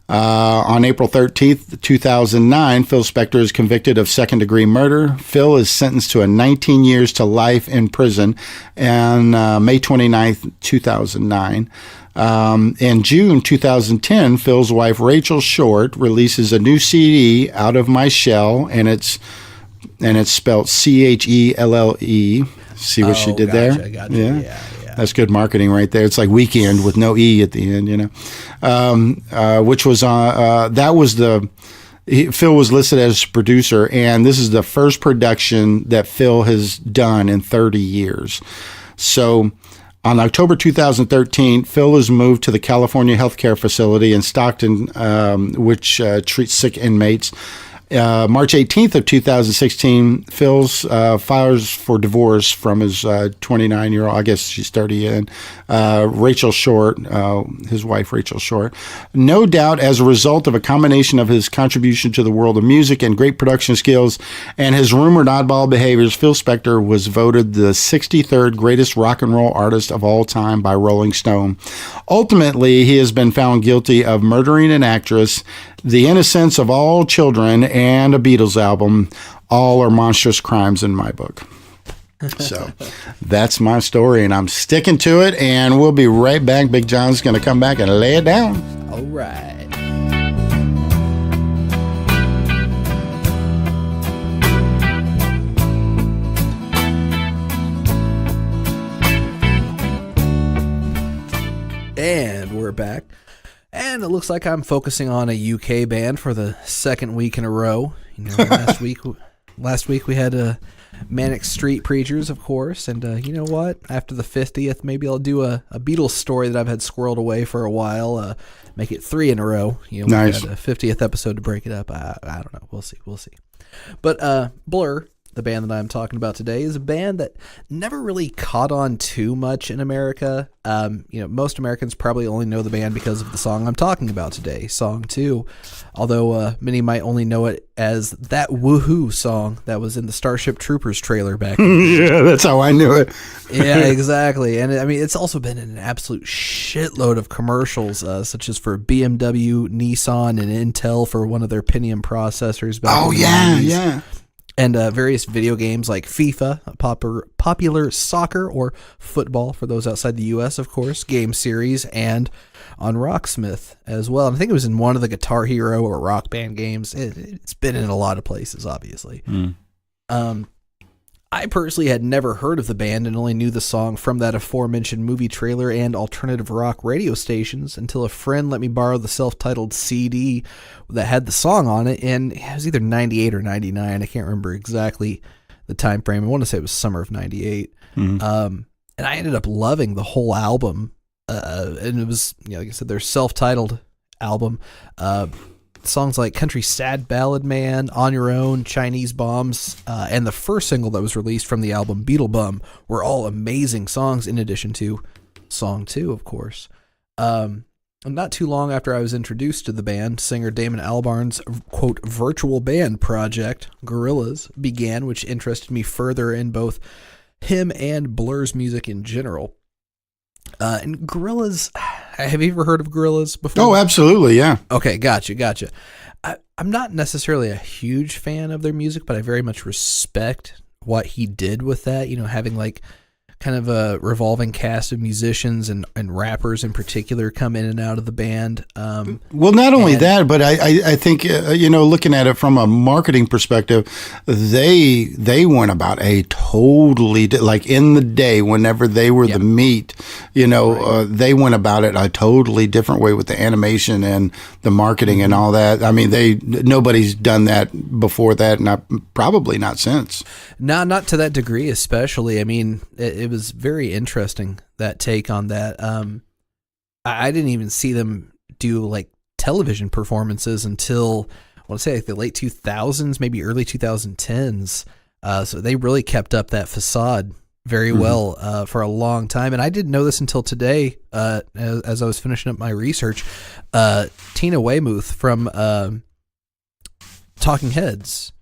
On April 13th, 2009, Phil Spector is convicted of second-degree murder. Phil is sentenced to 19 years to life in prison on May 29th, 2009. In June 2010, Phil's wife, Rachel Short, releases a new CD, Out of My Shell, and it's spelled Chelle. See what she did there? Gotcha. Yeah. That's good marketing right there. It's like Weekend with no E at the end, you know. Which was Phil was listed as producer, and this is the first production that Phil has done in 30 years. So on October 2013, Phil is moved to the California Healthcare Facility in Stockton, which treats sick inmates. March 18th of 2016, Phil files for divorce from his 29-year-old, I guess she's 30 in, Rachel Short, his wife Rachel Short. No doubt as a result of a combination of his contribution to the world of music and great production skills and his rumored oddball behaviors, Phil Spector was voted the 63rd greatest rock and roll artist of all time by Rolling Stone. Ultimately, he has been found guilty of murdering an actress, the innocence of all children, and a Beatles album. All are monstrous crimes in my book. So that's my story, and I'm sticking to it, and we'll be right back. Big John's going to come back and lay it down. All right. And we're back. And it looks like I'm focusing on a UK band for the second week in a row. You know, last week we had Manic Street Preachers, of course, and you know what? After the 50th, maybe I'll do a Beatles story that I've had squirreled away for a while. Make it 3 in a row. You know, nice. We had a 50th episode to break it up. I don't know. We'll see. But Blur, the band that I'm talking about today, is a band that never really caught on too much in America. Most Americans probably only know the band because of the song I'm talking about today, Song 2. Although many might only know it as that Woohoo song that was in the Starship Troopers trailer back then. Yeah, that's how I knew it. Yeah, exactly. And I mean, it's also been in an absolute shitload of commercials, such as for BMW, Nissan, and Intel for one of their Pentium processors. Back in the 90s. Yeah. And various video games like FIFA, popular soccer or football for those outside the U.S., of course, game series, and on Rocksmith as well. And I think it was in one of the Guitar Hero or Rock Band games. It's been in a lot of places, obviously. I personally had never heard of the band and only knew the song from that aforementioned movie trailer and alternative rock radio stations until a friend let me borrow the self-titled CD that had the song on it, and it was either 98 or 99. I can't remember exactly the time frame. I want to say it was summer of 98. And I ended up loving the whole album. And it was, like I said, their self-titled album. Songs like Country Sad Ballad Man, On Your Own, Chinese Bombs, and the first single that was released from the album, Beetle Bum, were all amazing songs in addition to Song 2, of course. Not too long after I was introduced to the band, singer Damon Albarn's, quote, virtual band project, Gorillaz, began, which interested me further in both him and Blur's music in general. And Gorillaz, have you ever heard of Gorillaz before? Oh, absolutely, yeah. Okay, gotcha. I'm not necessarily a huge fan of their music, but I very much respect what he did with that, having like kind of a revolving cast of musicians and rappers in particular come in and out of the band. Well, not only that, but I think, looking at it from a marketing perspective, they went about a totally, like in the day, whenever they were the meat, right. They went about it a totally different way with the animation and the marketing and all that. I mean, nobody's done that before that, probably not since. Not to that degree, especially. I mean, it was very interesting, that take on that. I didn't even see them do like television performances until I want to say like the late 2000s, maybe early 2010s. So they really kept up that facade very well for a long time. And I didn't know this until today as I was finishing up my research. Tina Weymouth from Talking Heads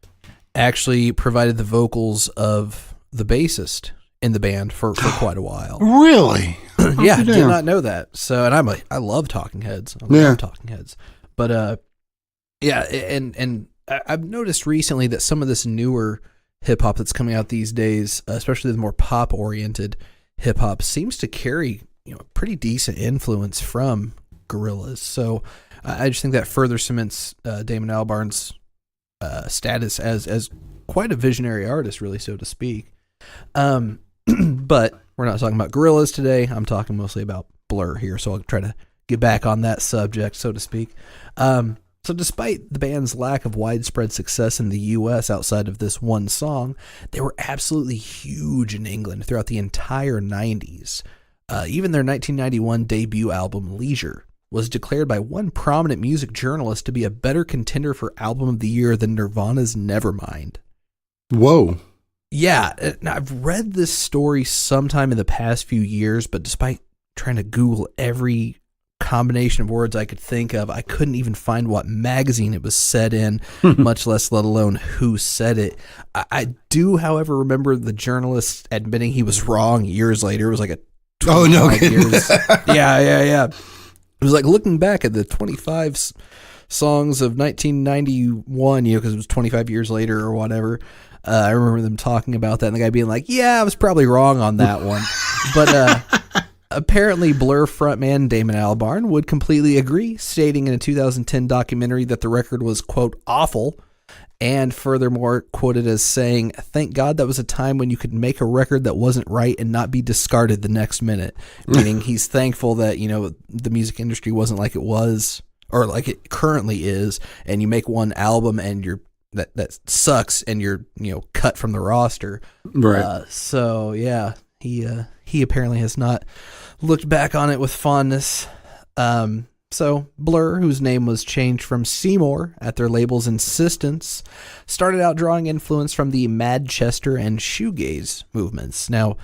actually provided the vocals of the bassist in the band for quite a while. Really? Yeah, I did not know that. So, and I love Talking Heads. I love Talking Heads. But yeah, and I've noticed recently that some of this newer hip hop that's coming out these days, especially the more pop oriented hip hop, seems to carry pretty decent influence from Gorillaz. So I just think that further cements Damon Albarn's status as quite a visionary artist, really, so to speak. But we're not talking about Gorillaz today. I'm talking mostly about Blur here, so I'll try to get back on that subject, so to speak. So despite the band's lack of widespread success in the U.S. outside of this one song, they were absolutely huge in England throughout the entire 90s. Even their 1991 debut album, Leisure, was declared by one prominent music journalist to be a better contender for Album of the Year than Nirvana's Nevermind. Whoa. Yeah, I've read this story sometime in the past few years, but despite trying to Google every combination of words I could think of, I couldn't even find what magazine it was set in, much less let alone who said it. I do, however, remember the journalist admitting he was wrong years later. It was like 25 years. Yeah. It was like looking back at the 25 songs of 1991, because it was 25 years later or whatever. I remember them talking about that and the guy being like, yeah, I was probably wrong on that one. But apparently Blur frontman Damon Albarn would completely agree, stating in a 2010 documentary that the record was, quote, awful, and furthermore quoted as saying, thank God that was a time when you could make a record that wasn't right and not be discarded the next minute. Meaning he's thankful that, the music industry wasn't like it was or like it currently is, and you make one album and that sucks and you're cut from the roster, right? So yeah, he apparently has not looked back on it with fondness. So Blur, whose name was changed from Seymour at their label's insistence, started out drawing influence from the Manchester and shoegaze movements. Now,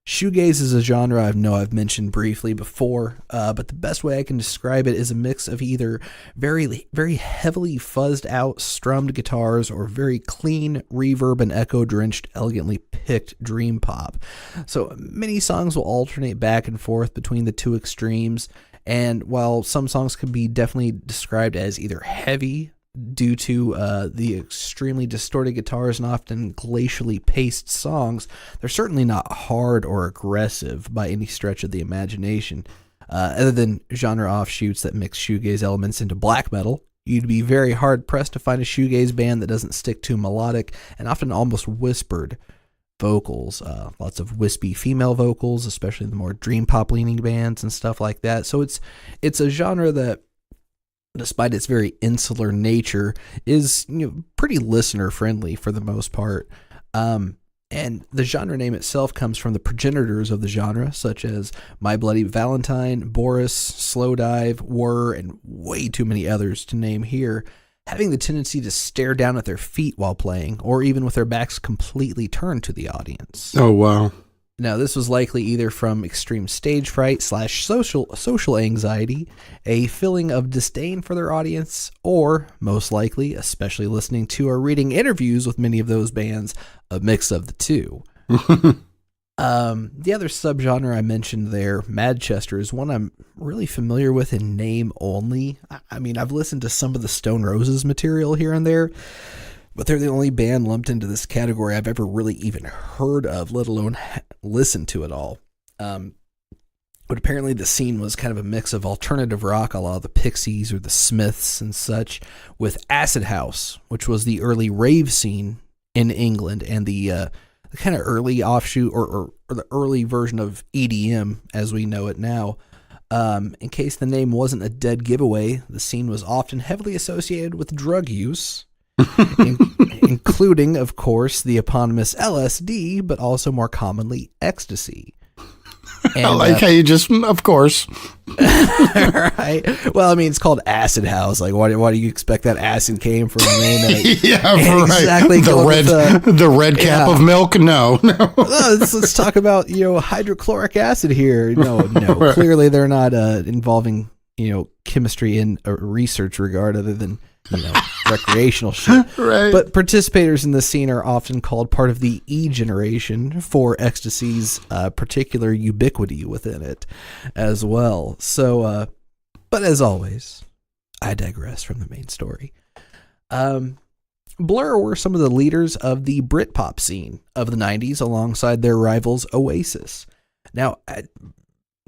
shoegaze is a genre I've mentioned briefly before, but the best way I can describe it is a mix of either very, very heavily fuzzed out strummed guitars or very clean reverb and echo drenched, elegantly picked dream pop. So many songs will alternate back and forth between the two extremes, and while some songs can be definitely described as either heavy due to the extremely distorted guitars and often glacially paced songs, they're certainly not hard or aggressive by any stretch of the imagination. Other than genre offshoots that mix shoegaze elements into black metal, you'd be very hard-pressed to find a shoegaze band that doesn't stick to melodic and often almost whispered vocals. Lots of wispy female vocals, especially the more dream pop-leaning bands and stuff like that. So it's a genre that, despite its very insular nature, is pretty listener friendly for the most part. And the genre name itself comes from the progenitors of the genre, such as My Bloody Valentine, Boris, Slowdive, Whir, and way too many others to name here, having the tendency to stare down at their feet while playing, or even with their backs completely turned to the audience. Oh, wow. Now, this was likely either from extreme stage fright / social anxiety, a feeling of disdain for their audience, or, most likely, especially listening to or reading interviews with many of those bands, a mix of the two. The other subgenre I mentioned there, Manchester, is one I'm really familiar with in name only. I mean, I've listened to some of the Stone Roses material here and there, but they're the only band lumped into this category I've ever really even heard of, let alone listened to it all. But apparently the scene was kind of a mix of alternative rock, a la the Pixies or the Smiths and such, with acid house, which was the early rave scene in England, and the kind of early offshoot or the early version of EDM as we know it now. In case the name wasn't a dead giveaway, the scene was often heavily associated with drug use, including, of course, the eponymous LSD, but also more commonly ecstasy. And, I like how you just, of course. Right. Well, I mean, it's called acid house. Like, why do you expect that acid came from the name? Yeah, exactly. Right. The red cap of milk. No. Let's talk about hydrochloric acid here. No. Right. Clearly, they're not involving chemistry in a research regard, other than recreational shit. Right. But participators in the scene are often called part of the E generation for ecstasy's particular ubiquity within it as well. So, but as always, I digress from the main story. Blur were some of the leaders of the Britpop scene of the 90s alongside their rivals Oasis. Now,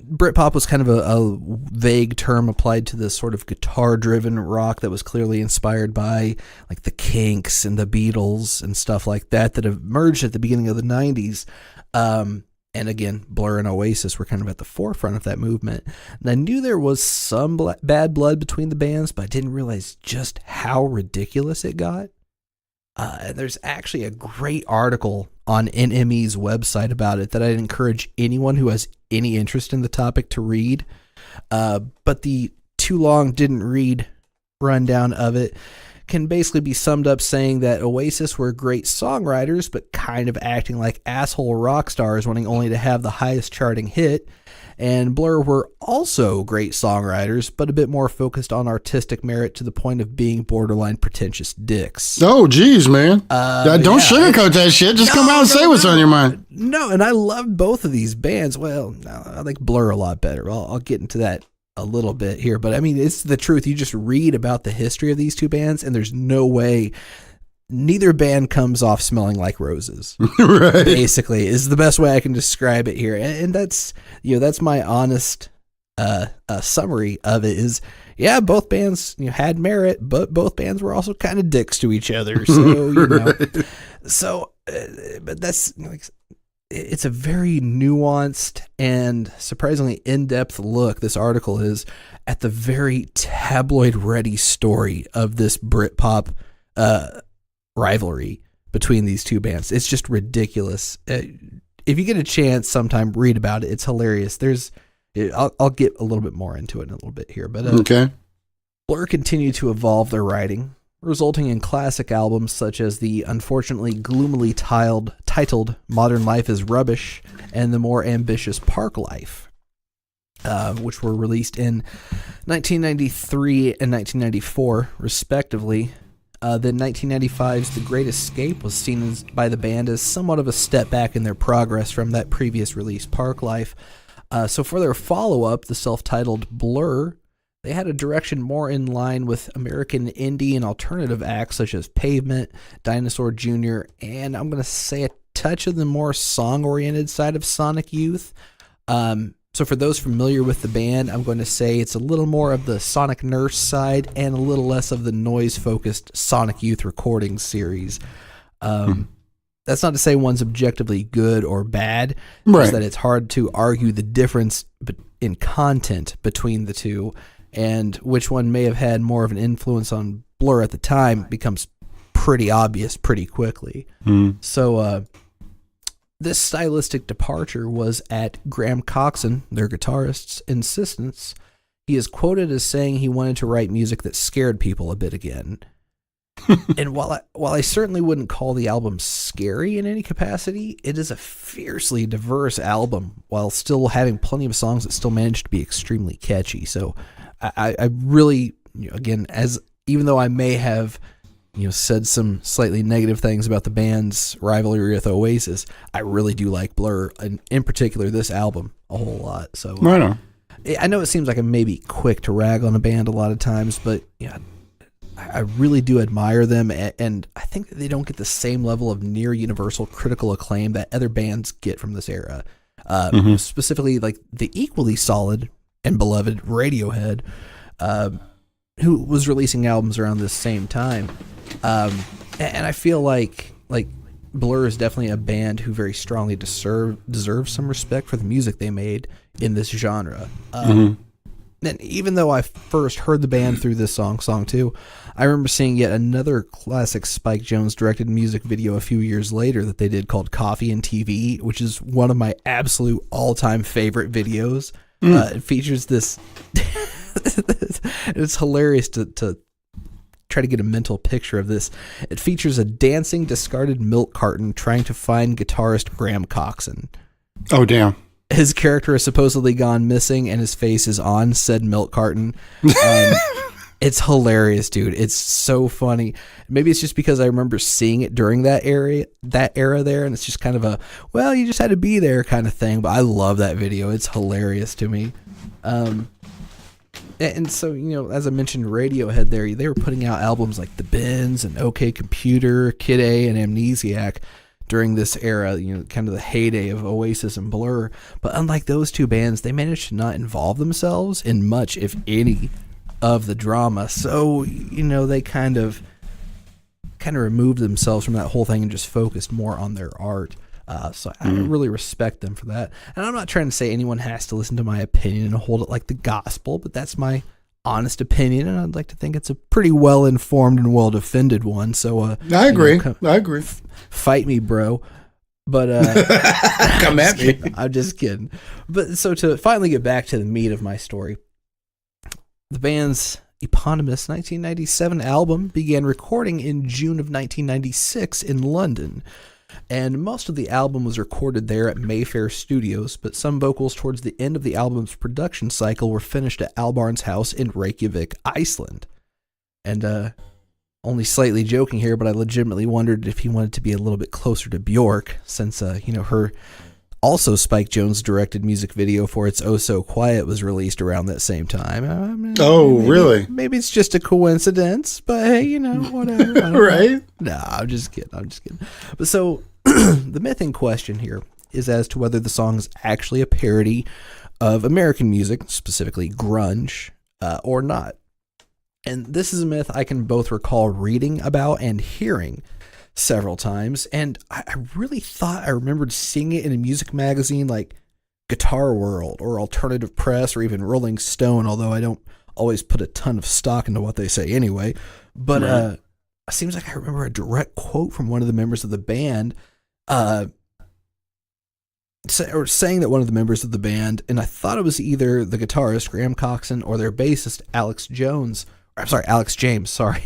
Britpop was kind of a vague term applied to this sort of guitar-driven rock that was clearly inspired by like the Kinks and the Beatles and stuff like that emerged at the beginning of the 90s. And again, Blur and Oasis were kind of at the forefront of that movement. And I knew there was some bad blood between the bands, but I didn't realize just how ridiculous it got. There's actually a great article on NME's website about it that I'd encourage anyone who has any interest in the topic to read. But the too long didn't read rundown of it can basically be summed up saying that Oasis were great songwriters, but kind of acting like asshole rock stars, wanting only to have the highest charting hit. And Blur were also great songwriters, but a bit more focused on artistic merit to the point of being borderline pretentious dicks. Oh, geez, man. Don't sugarcoat that shit. Just come out and say what's on your mind. No, and I loved both of these bands. Well, I like Blur a lot better. I'll get into that a little bit here. But I mean, it's the truth. You just read about the history of these two bands, and there's no way neither band comes off smelling like roses. Right. Basically, is the best way I can describe it here. And that's, that's my honest summary of it is, yeah, both bands had merit, but both bands were also kind of dicks to each other. So, Right. But that's it's a very nuanced and surprisingly in-depth look. This article is at the very tabloid-ready story of this Britpop rivalry between these two bands. It's just ridiculous. If you get a chance sometime, read about it. It's hilarious. I'll get a little bit more into it in a little bit here, but okay. Blur continued to evolve their writing, resulting in classic albums such as the unfortunately gloomily titled Modern Life is Rubbish and the more ambitious Park Life, which were released in 1993 and 1994, respectively. Then 1995's The Great Escape was seen by the band as somewhat of a step back in their progress from that previous release, Park Life. So for their follow-up, the self-titled Blur, they had a direction more in line with American indie and alternative acts such as Pavement, Dinosaur Jr., and I'm going to say a touch of the more song-oriented side of Sonic Youth. So for those familiar with the band, I'm going to say it's a little more of the Sonic Nurse side and a little less of the noise-focused Sonic Youth recordings series. That's not to say one's objectively good or bad, right. Just that it's hard to argue the difference in content between the two, and which one may have had more of an influence on Blur at the time becomes pretty obvious pretty quickly. So this stylistic departure was at Graham Coxon, their guitarist's, insistence. He is quoted as saying he wanted to write music that scared people a bit again. And while I certainly wouldn't call the album scary in any capacity, it is a fiercely diverse album while still having plenty of songs that still manage to be extremely catchy. So I really, again, even though I may have said some slightly negative things about the band's rivalry with Oasis, I really do like Blur, and in particular this album, a whole lot. So right on. I know it seems like I'm maybe quick to rag on a band a lot of times, but I really do admire them, and I think that they don't get the same level of near universal critical acclaim that other bands get from this era. Specifically, like the equally solid and beloved Radiohead, who was releasing albums around this same time. And I feel like Blur is definitely a band who very strongly deserves some respect for the music they made in this genre. And even though I first heard the band through this song 2, I remember seeing yet another classic Spike Jonze directed music video a few years later that they did called Coffee and TV, which is one of my absolute all-time favorite videos. It features this... it's hilarious to try to get a mental picture of this. It features a dancing, discarded milk carton trying to find guitarist Graham Coxon. Oh, damn. His character has supposedly gone missing, and his face is on said milk carton. It's hilarious, dude. It's so funny. Maybe it's just because I remember seeing it during that era there, and it's just kind of a, well, you just had to be there kind of thing. But I love that video. It's hilarious to me. And so, as I mentioned, Radiohead they were putting out albums like The Bends and OK Computer, Kid A, and Amnesiac during this era, kind of the heyday of Oasis and Blur. But unlike those two bands, they managed to not involve themselves in much, if any, of the drama. So, they kind of removed themselves from that whole thing and just focused more on their art. So I really respect them for that. And I'm not trying to say anyone has to listen to my opinion and hold it like the gospel, but that's my honest opinion, and I'd like to think it's a pretty well-informed and well-defended one. So I agree. I agree. Fight me, bro. But come at me. I'm just kidding. But so to finally get back to the meat of my story, the band's eponymous 1997 album began recording in June of 1996 in London. And most of the album was recorded there at Mayfair Studios, but some vocals towards the end of the album's production cycle were finished at Albarn's house in Reykjavik, Iceland. And only slightly joking here, but I legitimately wondered if he wanted to be a little bit closer to Bjork, since her also Spike Jonze directed music video for It's Oh So Quiet was released around that same time. Really? Maybe it's just a coincidence, but hey, whatever. Right? No, I'm just kidding. But so the myth in question here is as to whether the song is actually a parody of American music, specifically grunge, or not. And this is a myth I can both recall reading about and hearing several times, and I really thought I remembered seeing it in a music magazine like Guitar World or Alternative Press or even Rolling Stone, although I don't always put a ton of stock into what they say anyway. But it seems like I remember a direct quote from one of the members of the band saying that one of the members of the band, and I thought it was either the guitarist Graham Coxon or their bassist Alex James. Sorry.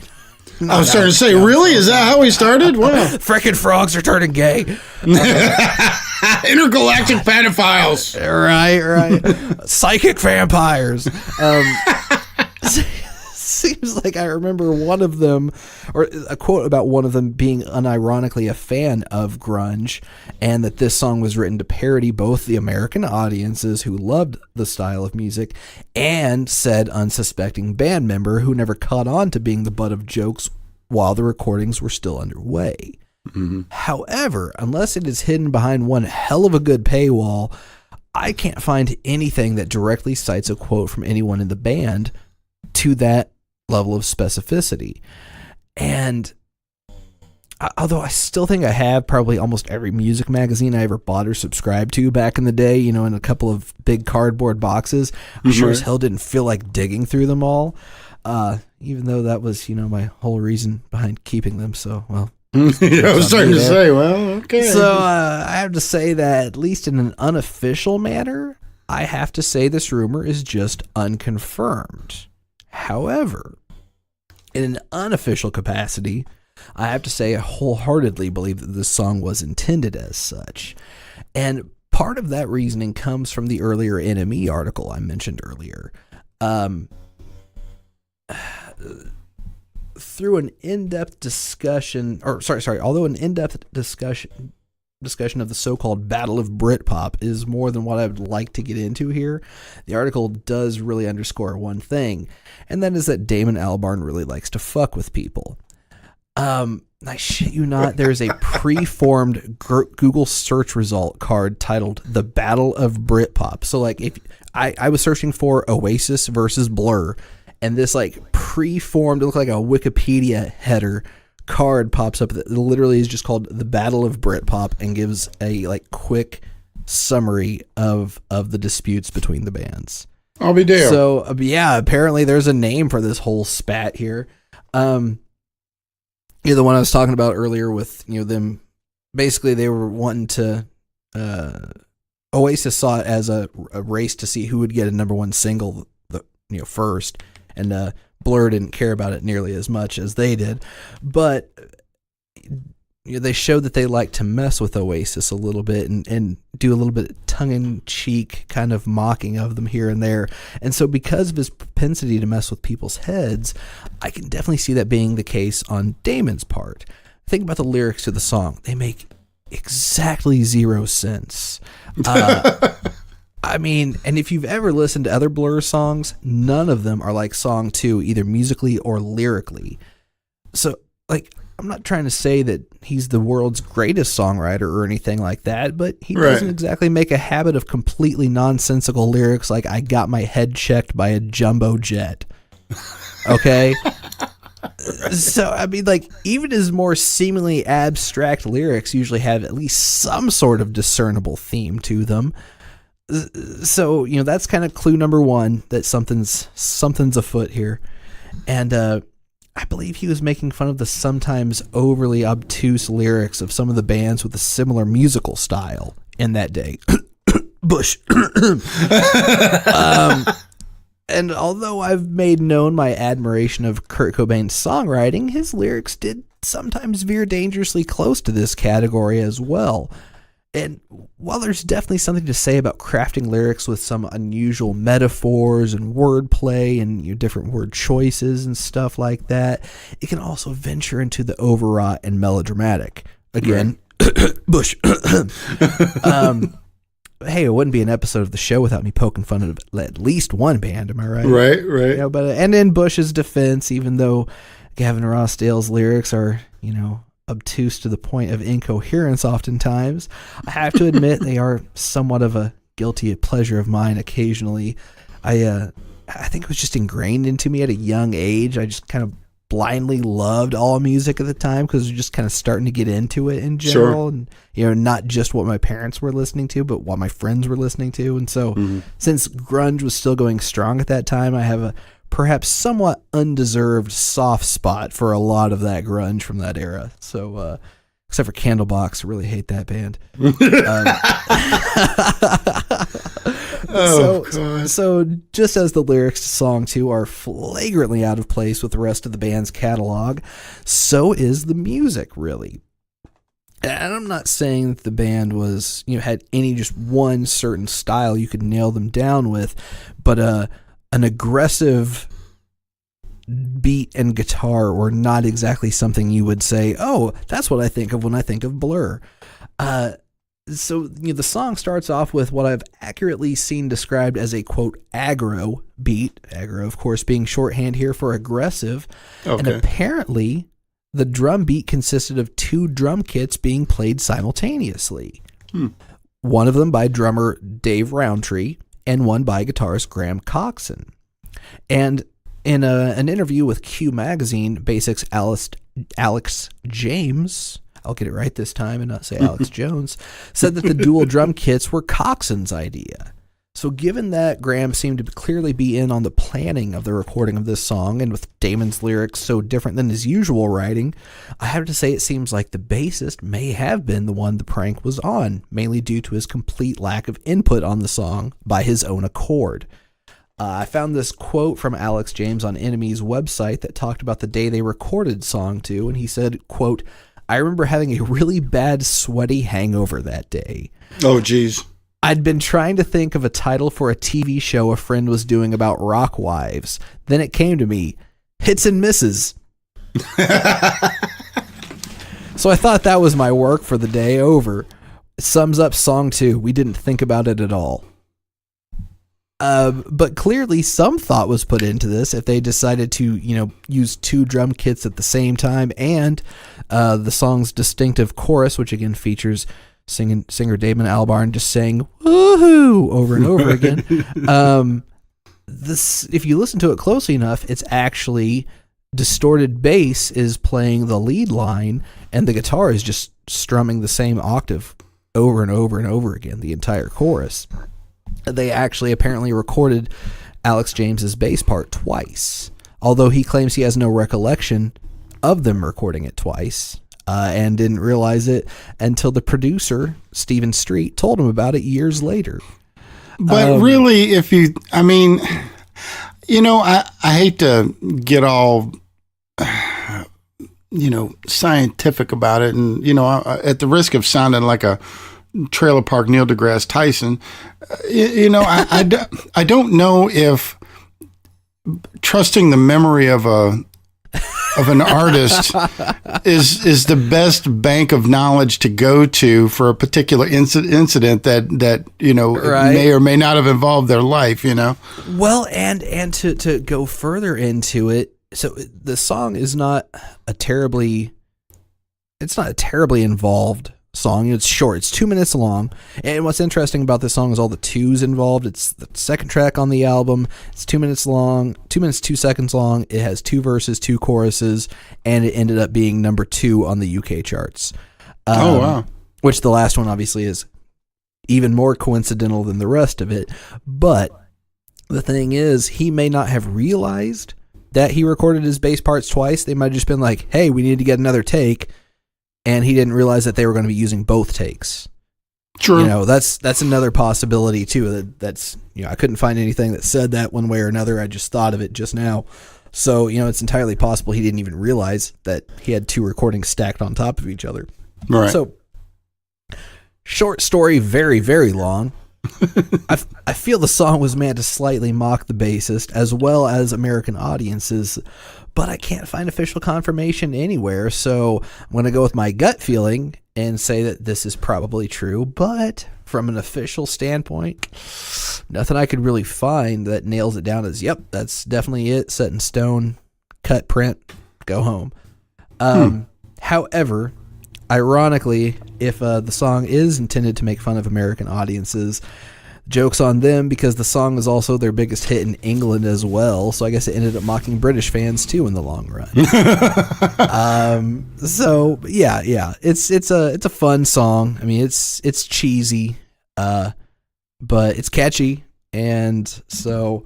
I was starting to say, really? Is that how we started? Wow. Frickin' frogs are turning gay. Intergalactic pedophiles. Right. Psychic vampires. Seems like I remember one of them, or a quote about one of them being unironically a fan of grunge, and that this song was written to parody both the American audiences who loved the style of music and said unsuspecting band member who never caught on to being the butt of jokes while the recordings were still underway. Mm-hmm. However, unless it is hidden behind one hell of a good paywall, I can't find anything that directly cites a quote from anyone in the band to that level of specificity. And although I still think I have probably almost every music magazine I ever bought or subscribed to back in the day, in a couple of big cardboard boxes, I sure as hell didn't feel like digging through them all, even though that was my whole reason behind keeping them. So, well, I was starting to say, well, okay. So I have to say that, at least in an unofficial manner, I have to say this rumor is just unconfirmed. However, In an unofficial capacity, I have to say I wholeheartedly believe that this song was intended as such. And part of that reasoning comes from the earlier NME article I mentioned earlier. Through an in-depth discussion, although an in-depth discussion of the so-called Battle of Britpop is more than what I would like to get into here, the article does really underscore one thing, and that is that Damon Albarn really likes to fuck with people. I shit you not, there is a pre-formed Google search result card titled The Battle of Britpop. So like if I was searching for Oasis versus Blur, and this like pre-formed, it looked like a Wikipedia header card pops up that literally is just called The Battle of Britpop and gives a like quick summary of the disputes between the bands. I'll be damned. So yeah, apparently there's a name for this whole spat here. The one I was talking about earlier with, them basically they were wanting to Oasis saw it as a race to see who would get a number one single first, and Blur didn't care about it nearly as much as they did, but they showed that they like to mess with Oasis a little bit and do a little bit of tongue-in-cheek kind of mocking of them here and there. And so because of his propensity to mess with people's heads, I can definitely see that being the case on Damon's part. Think about the lyrics to the song. They make exactly zero sense. I mean, and if you've ever listened to other Blur songs, none of them are like Song 2, either musically or lyrically. So, like, I'm not trying to say that he's the world's greatest songwriter or anything like that, but he doesn't exactly make a habit of completely nonsensical lyrics like I got my head checked by a jumbo jet. Okay? So, I mean, like, even his more seemingly abstract lyrics usually have at least some sort of discernible theme to them. So, that's kind of clue number one, that something's afoot here. And I believe he was making fun of the sometimes overly obtuse lyrics of some of the bands with a similar musical style in that day. Bush. And although I've made known my admiration of Kurt Cobain's songwriting, his lyrics did sometimes veer dangerously close to this category as well. And while there's definitely something to say about crafting lyrics with some unusual metaphors and wordplay and different word choices and stuff like that, it can also venture into the overwrought and melodramatic. Again, Bush. Hey, it wouldn't be an episode of the show without me poking fun of at least one band, am I right? Right. But and in Bush's defense, even though Gavin Rossdale's lyrics are, obtuse to the point of incoherence oftentimes, I have to admit they are somewhat of a guilty pleasure of mine occasionally. I think it was just ingrained into me at a young age. I just kind of blindly loved all music at the time because we're just kind of starting to get into it in general. Sure. And not just what my parents were listening to, but what my friends were listening to. And so since grunge was still going strong at that time, I have a perhaps somewhat undeserved soft spot for a lot of that grunge from that era. So except for Candlebox, I really hate that band. So just as the lyrics to Song 2 are flagrantly out of place with the rest of the band's catalog, so is the music, really. And I'm not saying that the band was, had any just one certain style you could nail them down with, but an aggressive beat and guitar were not exactly something you would say, oh, that's what I think of when I think of Blur. So the song starts off with what I've accurately seen described as a, quote, aggro beat. Aggro, of course, being shorthand here for aggressive. Okay. And apparently the drum beat consisted of two drum kits being played simultaneously. One of them by drummer Dave Rowntree and one by guitarist Graham Coxon. And in an interview with Q Magazine, Basics Alex James, I'll get it right this time and not say Alex Jones, said that the dual drum kits were Coxon's idea. So given that Graham seemed to clearly be in on the planning of the recording of this song, and with Damon's lyrics so different than his usual writing, I have to say it seems like the bassist may have been the one the prank was on, mainly due to his complete lack of input on the song by his own accord. I found this quote from Alex James on Enemy's website that talked about the day they recorded Song 2, and he said, quote, "I remember having a really bad sweaty hangover that day. Oh, geez. I'd been trying to think of a title for a TV show a friend was doing about rock wives. Then it came to me, Hits and Misses." So I thought that was my work for the day over. It sums up Song 2. We didn't think about it at all. But clearly some thought was put into this if they decided to, use 2 drum kits at the same time, and the song's distinctive chorus, which again features singer Damon Albarn just saying "woohoo" over and over again. This, if you listen to it closely enough, it's actually distorted bass is playing the lead line, and the guitar is just strumming the same octave over and over and over again, the entire chorus. They actually apparently recorded Alex James's bass part twice, although he claims he has no recollection of them recording it twice, and didn't realize it until the producer, Stephen Street, told him about it years later. But really, I hate to get all, scientific about it. And, at the risk of sounding like a trailer park Neil deGrasse Tyson, I don't know if trusting the memory of an artist is the best bank of knowledge to go to for a particular incident that right, may or may not have involved their life. Well, and to go further into it, so the song is not a terribly involved song. It's short. It's 2 minutes long. And what's interesting about this song is all the twos involved. It's the second track on the album. It's 2 minutes long, 2 minutes, 2 seconds long. It has 2 verses, 2 choruses, and it ended up being number 2 on the UK charts. Oh, wow. Which the last one obviously is even more coincidental than the rest of it. But the thing is, he may not have realized that he recorded his bass parts twice. They might have just been like, hey, we need to get another take. And he didn't realize that they were going to be using both takes. True. That's another possibility too. That's I couldn't find anything that said that one way or another. I just thought of it just now. So, it's entirely possible he didn't even realize that he had 2 recordings stacked on top of each other. Right. So, short story, very, very long. I feel the song was meant to slightly mock the bassist as well as American audiences, but I can't find official confirmation anywhere, so I'm going to go with my gut feeling and say that this is probably true, but from an official standpoint, nothing I could really find that nails it down as, yep, that's definitely it, set in stone, cut, print, go home. However, ironically, if the song is intended to make fun of American audiences, joke's on them, because the song is also their biggest hit in England as well. So I guess it ended up mocking British fans too in the long run. So yeah, it's a fun song. I mean, it's cheesy, but it's catchy, and so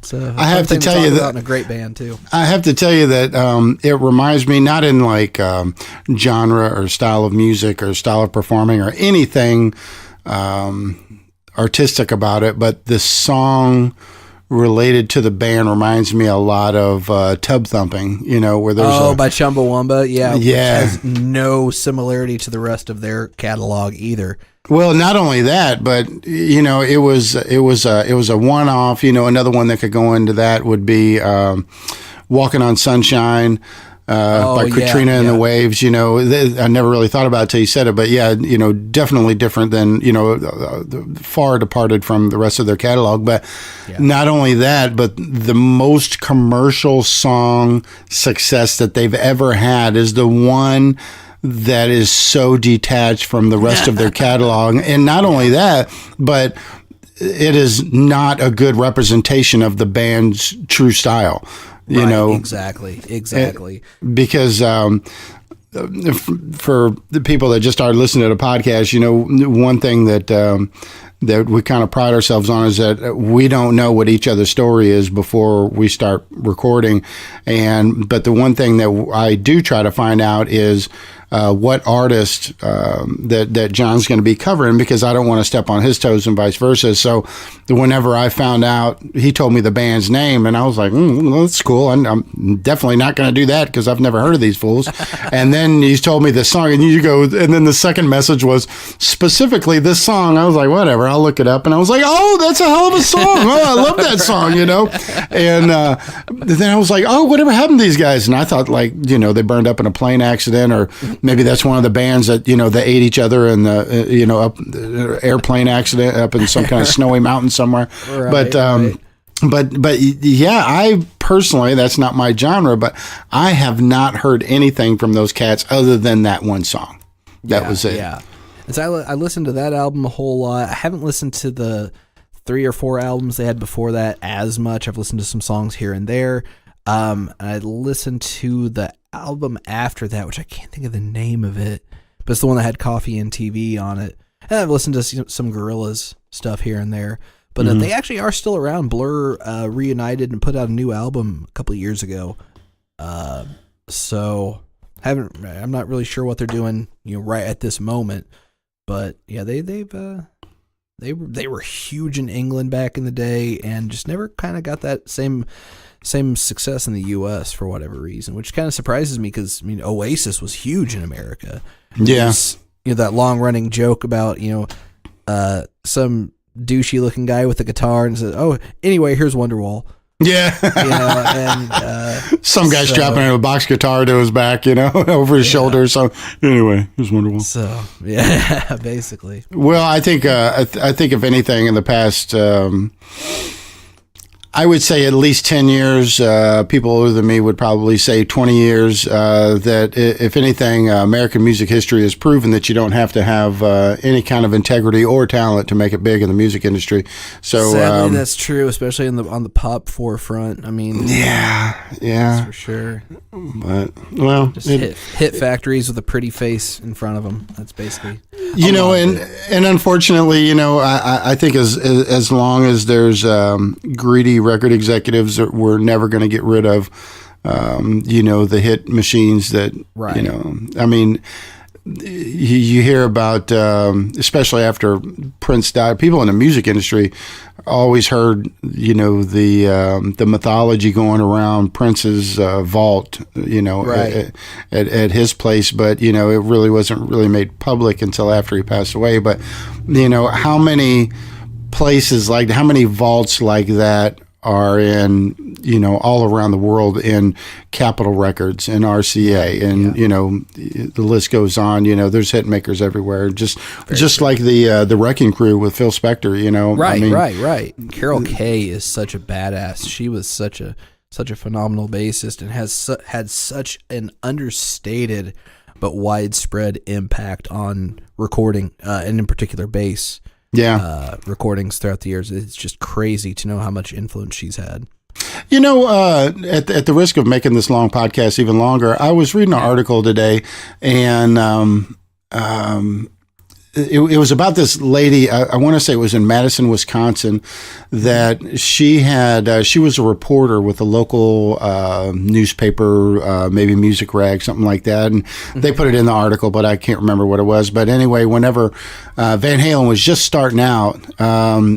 I have to tell you that, in a great band too. I have to tell you that it reminds me, not in like genre or style of music or style of performing or anything artistic about it, but the song related to the band reminds me a lot of Tub Thumping, where there's by Chumbawamba, yeah, which has no similarity to the rest of their catalog either. Well, not only that, but it was a one-off. Another one that could go into that would be "Walking on Sunshine" by Katrina and the Waves. I never really thought about it till you said it, but yeah, definitely different than far departed from the rest of their catalog. But not only that, but the most commercial song success that they've ever had is the one that is so detached from the rest of their catalog. And not only that, but it is not a good representation of the band's true style, Exactly. Because for the people that just started listening to the podcast, one thing that we kind of pride ourselves on is that we don't know what each other's story is before we start recording. But the one thing that I do try to find out is what artist that John's going to be covering, because I don't want to step on his toes and vice versa. So whenever I found out, he told me the band's name, and I was like, well, that's cool. I'm definitely not going to do that because I've never heard of these fools. And then he told me the song, and you go, and then the second message was specifically this song. I was like, whatever, I'll look it up. And I was like, oh, that's a hell of a song. Oh, I love that song, And then I was like, oh, whatever happened to these guys? And I thought, like, they burned up in a plane accident, or maybe that's one of the bands that, they ate each other in the, up airplane accident up in some kind of snowy mountain somewhere. Right, but yeah, I personally, that's not my genre, but I have not heard anything from those cats other than that one song. That was it. Yeah. And so I listened to that album a whole lot. I haven't listened to the 3 or 4 albums they had before that as much. I've listened to some songs here and there. I listened to the album after that, which I can't think of the name of it, but it's the one that had Coffee and TV on it. And I've listened to some Gorillaz stuff here and there, but they actually are still around. Blur reunited and put out a new album a couple of years ago. So I'm not really sure what they're doing, right at this moment, but yeah, they were huge in England back in the day and just never kind of got that same success in the U.S. for whatever reason, which kind of surprises me because Oasis was huge in America. Yeah, that long running joke about some douchey looking guy with a guitar and says, "Oh, anyway, here's Wonderwall." Yeah, and some guy strapping a box guitar to his back, over his shoulder. So anyway, it was wonderful. So yeah, basically. Well, I think if anything in the past, I would say at least 10 years. People older than me would probably say 20 years. That if anything, American music history has proven that you don't have to have any kind of integrity or talent to make it big in the music industry. So sadly, that's true, especially on the pop forefront. I mean, yeah, that's for sure. But just hit factories with a pretty face in front of them. That's basically and unfortunately, I think as long as there's greedy record executives that we're never going to get rid of, the hit machines that, right. I mean, you hear about, especially after Prince died, people in the music industry always heard, the mythology going around Prince's vault, right. at his place, but, it really wasn't really made public until after he passed away. But, how many places how many vaults like that are in, all around the world in Capitol Records and RCA and, the list goes on, there's hit makers everywhere. Just like the Wrecking Crew with Phil Spector, Right, right. Carol Kay is such a badass. She was such a phenomenal bassist and had such an understated but widespread impact on recording, and in particular bass. Yeah. Recordings throughout the years. It's just crazy to know how much influence she's had. At the risk of making this long podcast even longer, I was reading an article today, and it was about this lady. I want to say it was in Madison, Wisconsin, that she was a reporter with a local newspaper, maybe Music Rag, something like that. And they put it in the article, but I can't remember what it was. But anyway, whenever Van Halen was just starting out,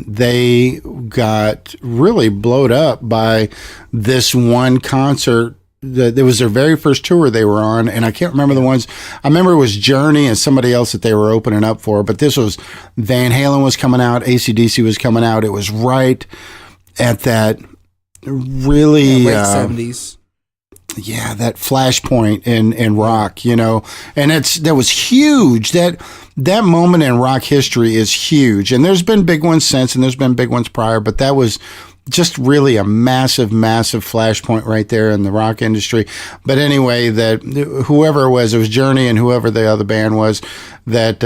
they got really blowed up by this one concert. It was their very first tour they were on, and I can't remember the ones. I remember it was Journey and somebody else that they were opening up for, but this was Van Halen was coming out, AC/DC was coming out. It was right at that really late 70s. Yeah, that flashpoint in rock, and that was huge. That moment in rock history is huge, and there's been big ones since, and there's been big ones prior, but that was just really a massive, massive flashpoint right there in the rock industry. But anyway, that whoever it was Journey and whoever the other band was, that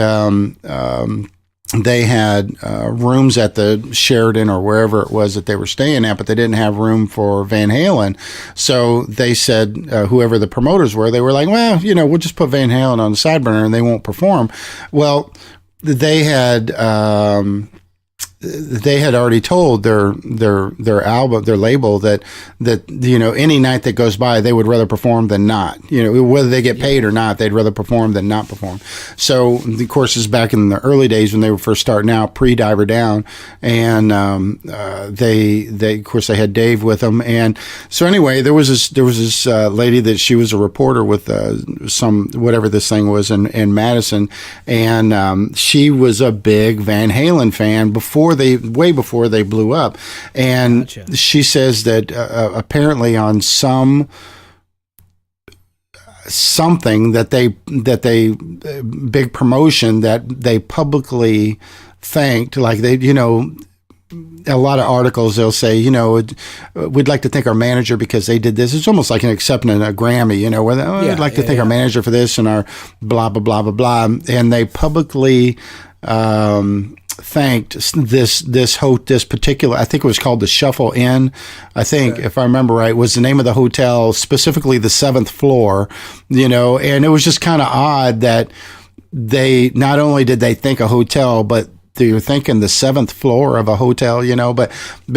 they had rooms at the Sheraton or wherever it was that they were staying at, but they didn't have room for Van Halen. So they said, whoever the promoters were, they were like, well, we'll just put Van Halen on the side burner and they won't perform. Well, they had... they had already told their album, their label that any night that goes by, they would rather perform than not. Whether they get paid or not, they'd rather perform than not perform. So, of course, this is back in the early days when they were first starting out, pre-Diver Down, and they of course they had Dave with them. And so anyway, there was this lady that she was a reporter with some whatever this thing was in Madison, and she was a big Van Halen fan way before they blew up. And gotcha. She says that apparently on something that they big promotion that they publicly thanked, like they, a lot of articles they'll say, we'd like to thank our manager because they did this. It's almost like an accepting a Grammy, where I'd like to thank our manager for this and our blah blah blah blah blah. And they publicly thanked this particular, I think it was called the Shuffle Inn, I think, if I remember right, was the name of the hotel, specifically the 7th floor, and it was just kind of odd that they, not only did they thank a hotel, but they were thinking the 7th floor of a hotel, but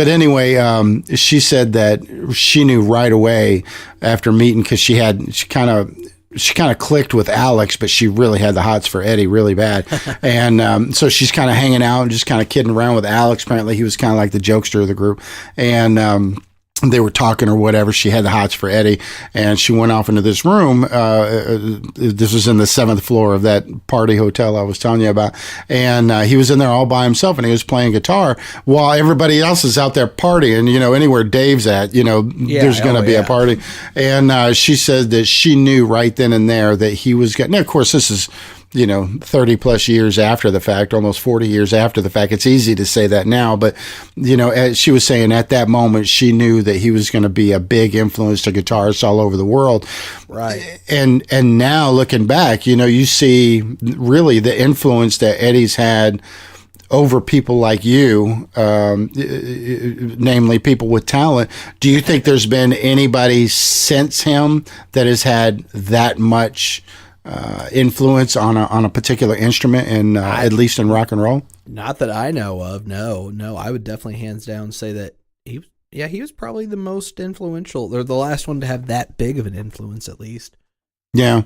anyway, she said that she knew right away after meeting, because she kind of clicked with Alex, but she really had the hots for Eddie really bad. And so she's kind of hanging out and just kind of kidding around with Alex. Apparently he was kind of like the jokester of the group. And they were talking or whatever. She had the hots for Eddie, and she went off into this room. This was in the 7th floor of that party hotel I was telling you about. And he was in there all by himself, and he was playing guitar while everybody else is out there partying. Anywhere Dave's at, there's going to be a party. And she said that she knew right then and there that he was getting. Now, of course, this is 30 plus years after the fact, almost 40 years after the fact. It's easy to say that now, but, as she was saying, at that moment, she knew that he was going to be a big influence to guitarists all over the world. Right. And now looking back, you see really the influence that Eddie's had over people like you, namely people with talent. Do you think there's been anybody since him that has had that much influence on a particular instrument, and at least in rock and roll? Not that I know of. No. I would definitely hands down say that he was probably the most influential, or the last one to have that big of an influence, at least. Yeah,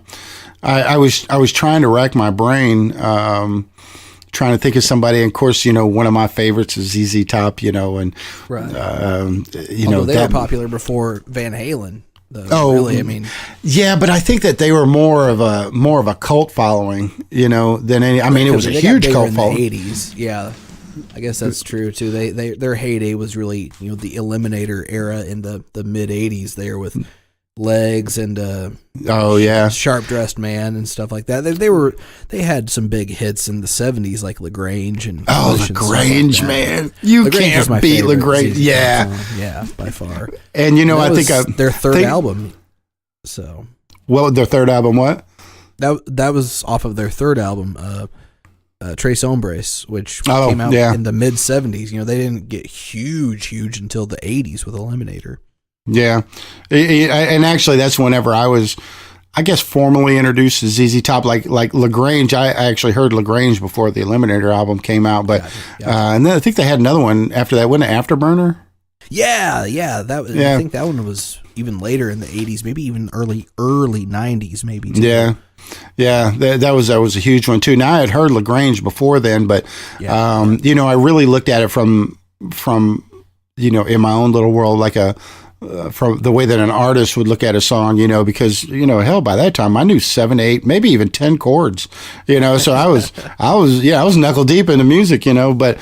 I was trying to rack my brain, trying to think of somebody. And of course, one of my favorites is ZZ Top. And right. Although they were popular before Van Halen. Really, yeah, but I think that they were more of a cult following, than any. It was a huge cult following. In the 80s, yeah, I guess that's true too. Their heyday was really the Eliminator era in the mid 80s there with Legs and Sharp Dressed Man and stuff like that. They had some big hits in the 70s like LaGrange and LaGrange, man, you LaGrange can't beat LaGrange. Yeah, by far. And I think their third album. So, well, their third album, what? That was off of their third album, Tres Hombres, which came out in the mid 70s. They didn't get huge until the 80s with Eliminator. Yeah, and actually, that's whenever I was, I guess, formally introduced to ZZ Top. Like LaGrange, I actually heard LaGrange before the Eliminator album came out, but and then I think they had another one after that. Wasn't it Afterburner? Yeah. I think that one was even later in the 80s, maybe even early 90s, maybe. Too. Yeah, that was a huge one too. Now I had heard LaGrange before then, but I really looked at it from in my own little world, like from the way that an artist would look at a song, because, hell, by that time I knew 7, 8, maybe even 10 chords, so I was knuckle deep into music, but,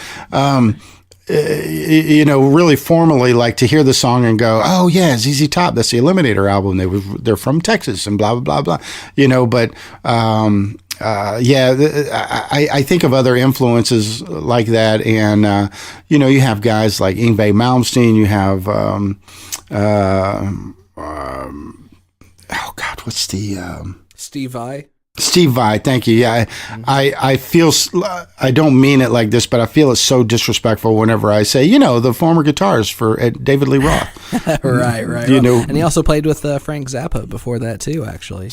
really formally, like, to hear the song and go, oh yeah, ZZ Top, that's the Eliminator album. They're from Texas and blah, blah, blah, blah, but, I think of other influences like that, and you have guys like Yngwie Malmsteen. You have what's the Steve Vai? Steve Vai, thank you. Yeah, I feel, I don't mean it like this, but I feel it's so disrespectful whenever I say, the former guitarist for David Lee Roth. Right. And he also played with Frank Zappa before that too, actually.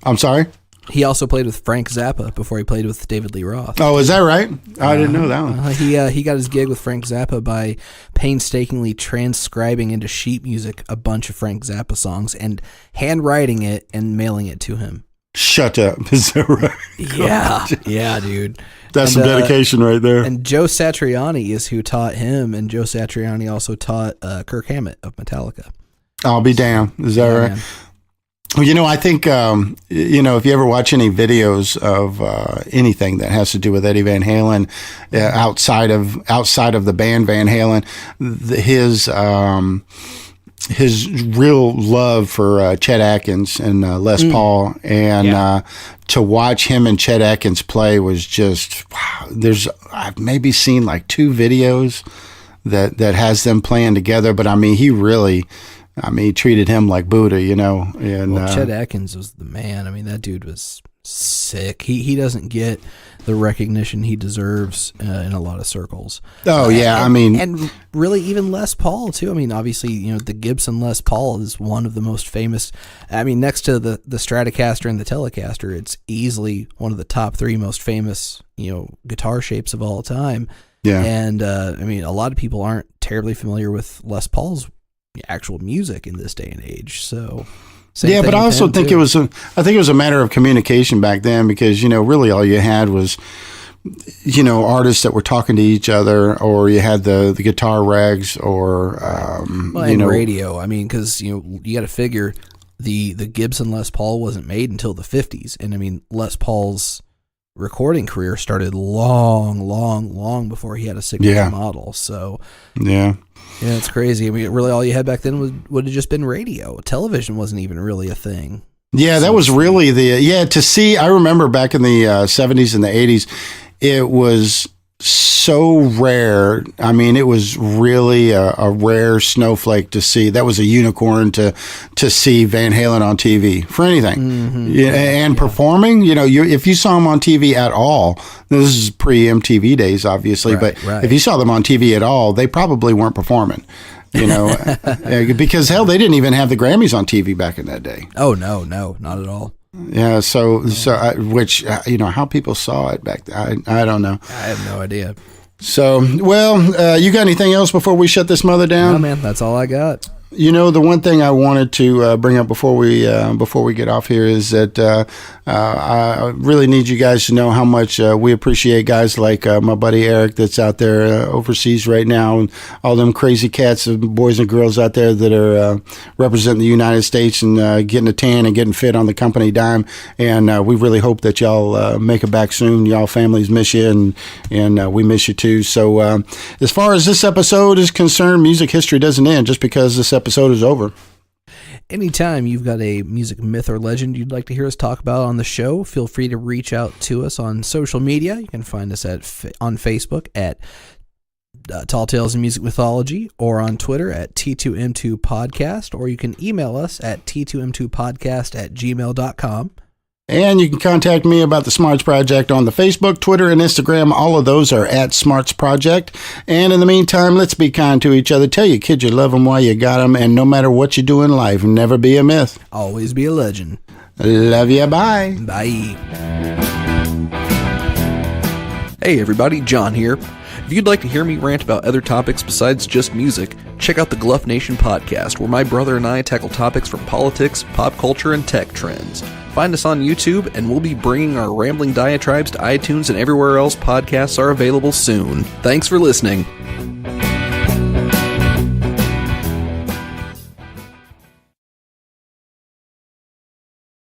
I'm sorry? He also played with Frank Zappa before he played with David Lee Roth. Oh, is that right? I didn't know that one. He got his gig with Frank Zappa by painstakingly transcribing into sheet music a bunch of Frank Zappa songs and handwriting it and mailing it to him. Shut up. Is that right? Yeah, dude. That's some dedication right there. And Joe Satriani is who taught him, and Joe Satriani also taught Kirk Hammett of Metallica. I'll be damned. Is that right? Man. Well, I think, if you ever watch any videos of anything that has to do with Eddie Van Halen, outside of the band Van Halen, his real love for Chet Atkins and Les Paul, and to watch him and Chet Atkins play was just wow. I've maybe seen like 2 videos that has them playing together, but I mean, he treated him like Buddha, And Chet Atkins was the man. I mean, that dude was sick. He doesn't get the recognition he deserves in a lot of circles. Oh yeah, and really even Les Paul too. I mean, obviously, the Gibson Les Paul is one of the most famous. I mean, next to the Stratocaster and the Telecaster, it's easily one of the top 3 most famous guitar shapes of all time. Yeah, and a lot of people aren't terribly familiar with Les Paul's actual music in this day and age. So yeah, but I also think it was a matter of communication back then, because really all you had was artists that were talking to each other, or you had the guitar rags, or radio. I mean, because you got to figure the Gibson Les Paul wasn't made until the 50s, and I mean Les Paul's recording career started long before he had a signature model. So yeah, it's crazy. I mean, really all you had back then would have just been radio. Television wasn't even really a thing. Yeah, that was really to see. I remember back in the 70s and the 80s, it was so rare. I mean, it was really a rare snowflake to see. That was a unicorn to see Van Halen on TV for anything. Mm-hmm. And performing, if you saw him on TV at all, this is pre-MTV days, obviously, but if you saw them on TV at all, they probably weren't performing. Because hell, they didn't even have the Grammys on TV back in that day. Oh, no, not at all. Yeah, how people saw it back then, I don't know. I have no idea. So, you got anything else before we shut this mother down? No, man, that's all I got. The one thing I wanted to bring up before we get off here is that I really need you guys to know how much we appreciate guys like my buddy Eric that's out there overseas right now, and all them crazy cats and boys and girls out there that are representing the United States and getting a tan and getting fit on the company dime. And we really hope that y'all make it back soon. Y'all families miss you, and we miss you too. So as far as this episode is concerned, music history doesn't end just because this episode is over. Anytime you've got a music myth or legend you'd like to hear us talk about on the show, feel free to reach out to us on social media. You can find us on Facebook at Tall Tales of Music Mythology, or on Twitter at T2M2 Podcast, or you can email us at T2M2podcast@gmail.com. And you can contact me about the Smarts Project on the Facebook, Twitter, and Instagram. All of those are at Smarts Project. And in the meantime, let's be kind to each other. Tell your kids you love them while you got them. And no matter what you do in life, never be a myth. Always be a legend. Love you. Bye. Bye. Hey, everybody. John here. If you'd like to hear me rant about other topics besides just music, check out the Gluff Nation podcast, where my brother and I tackle topics from politics, pop culture, and tech trends. Find us on YouTube, and we'll be bringing our rambling diatribes to iTunes and everywhere else podcasts are available soon. Thanks for listening.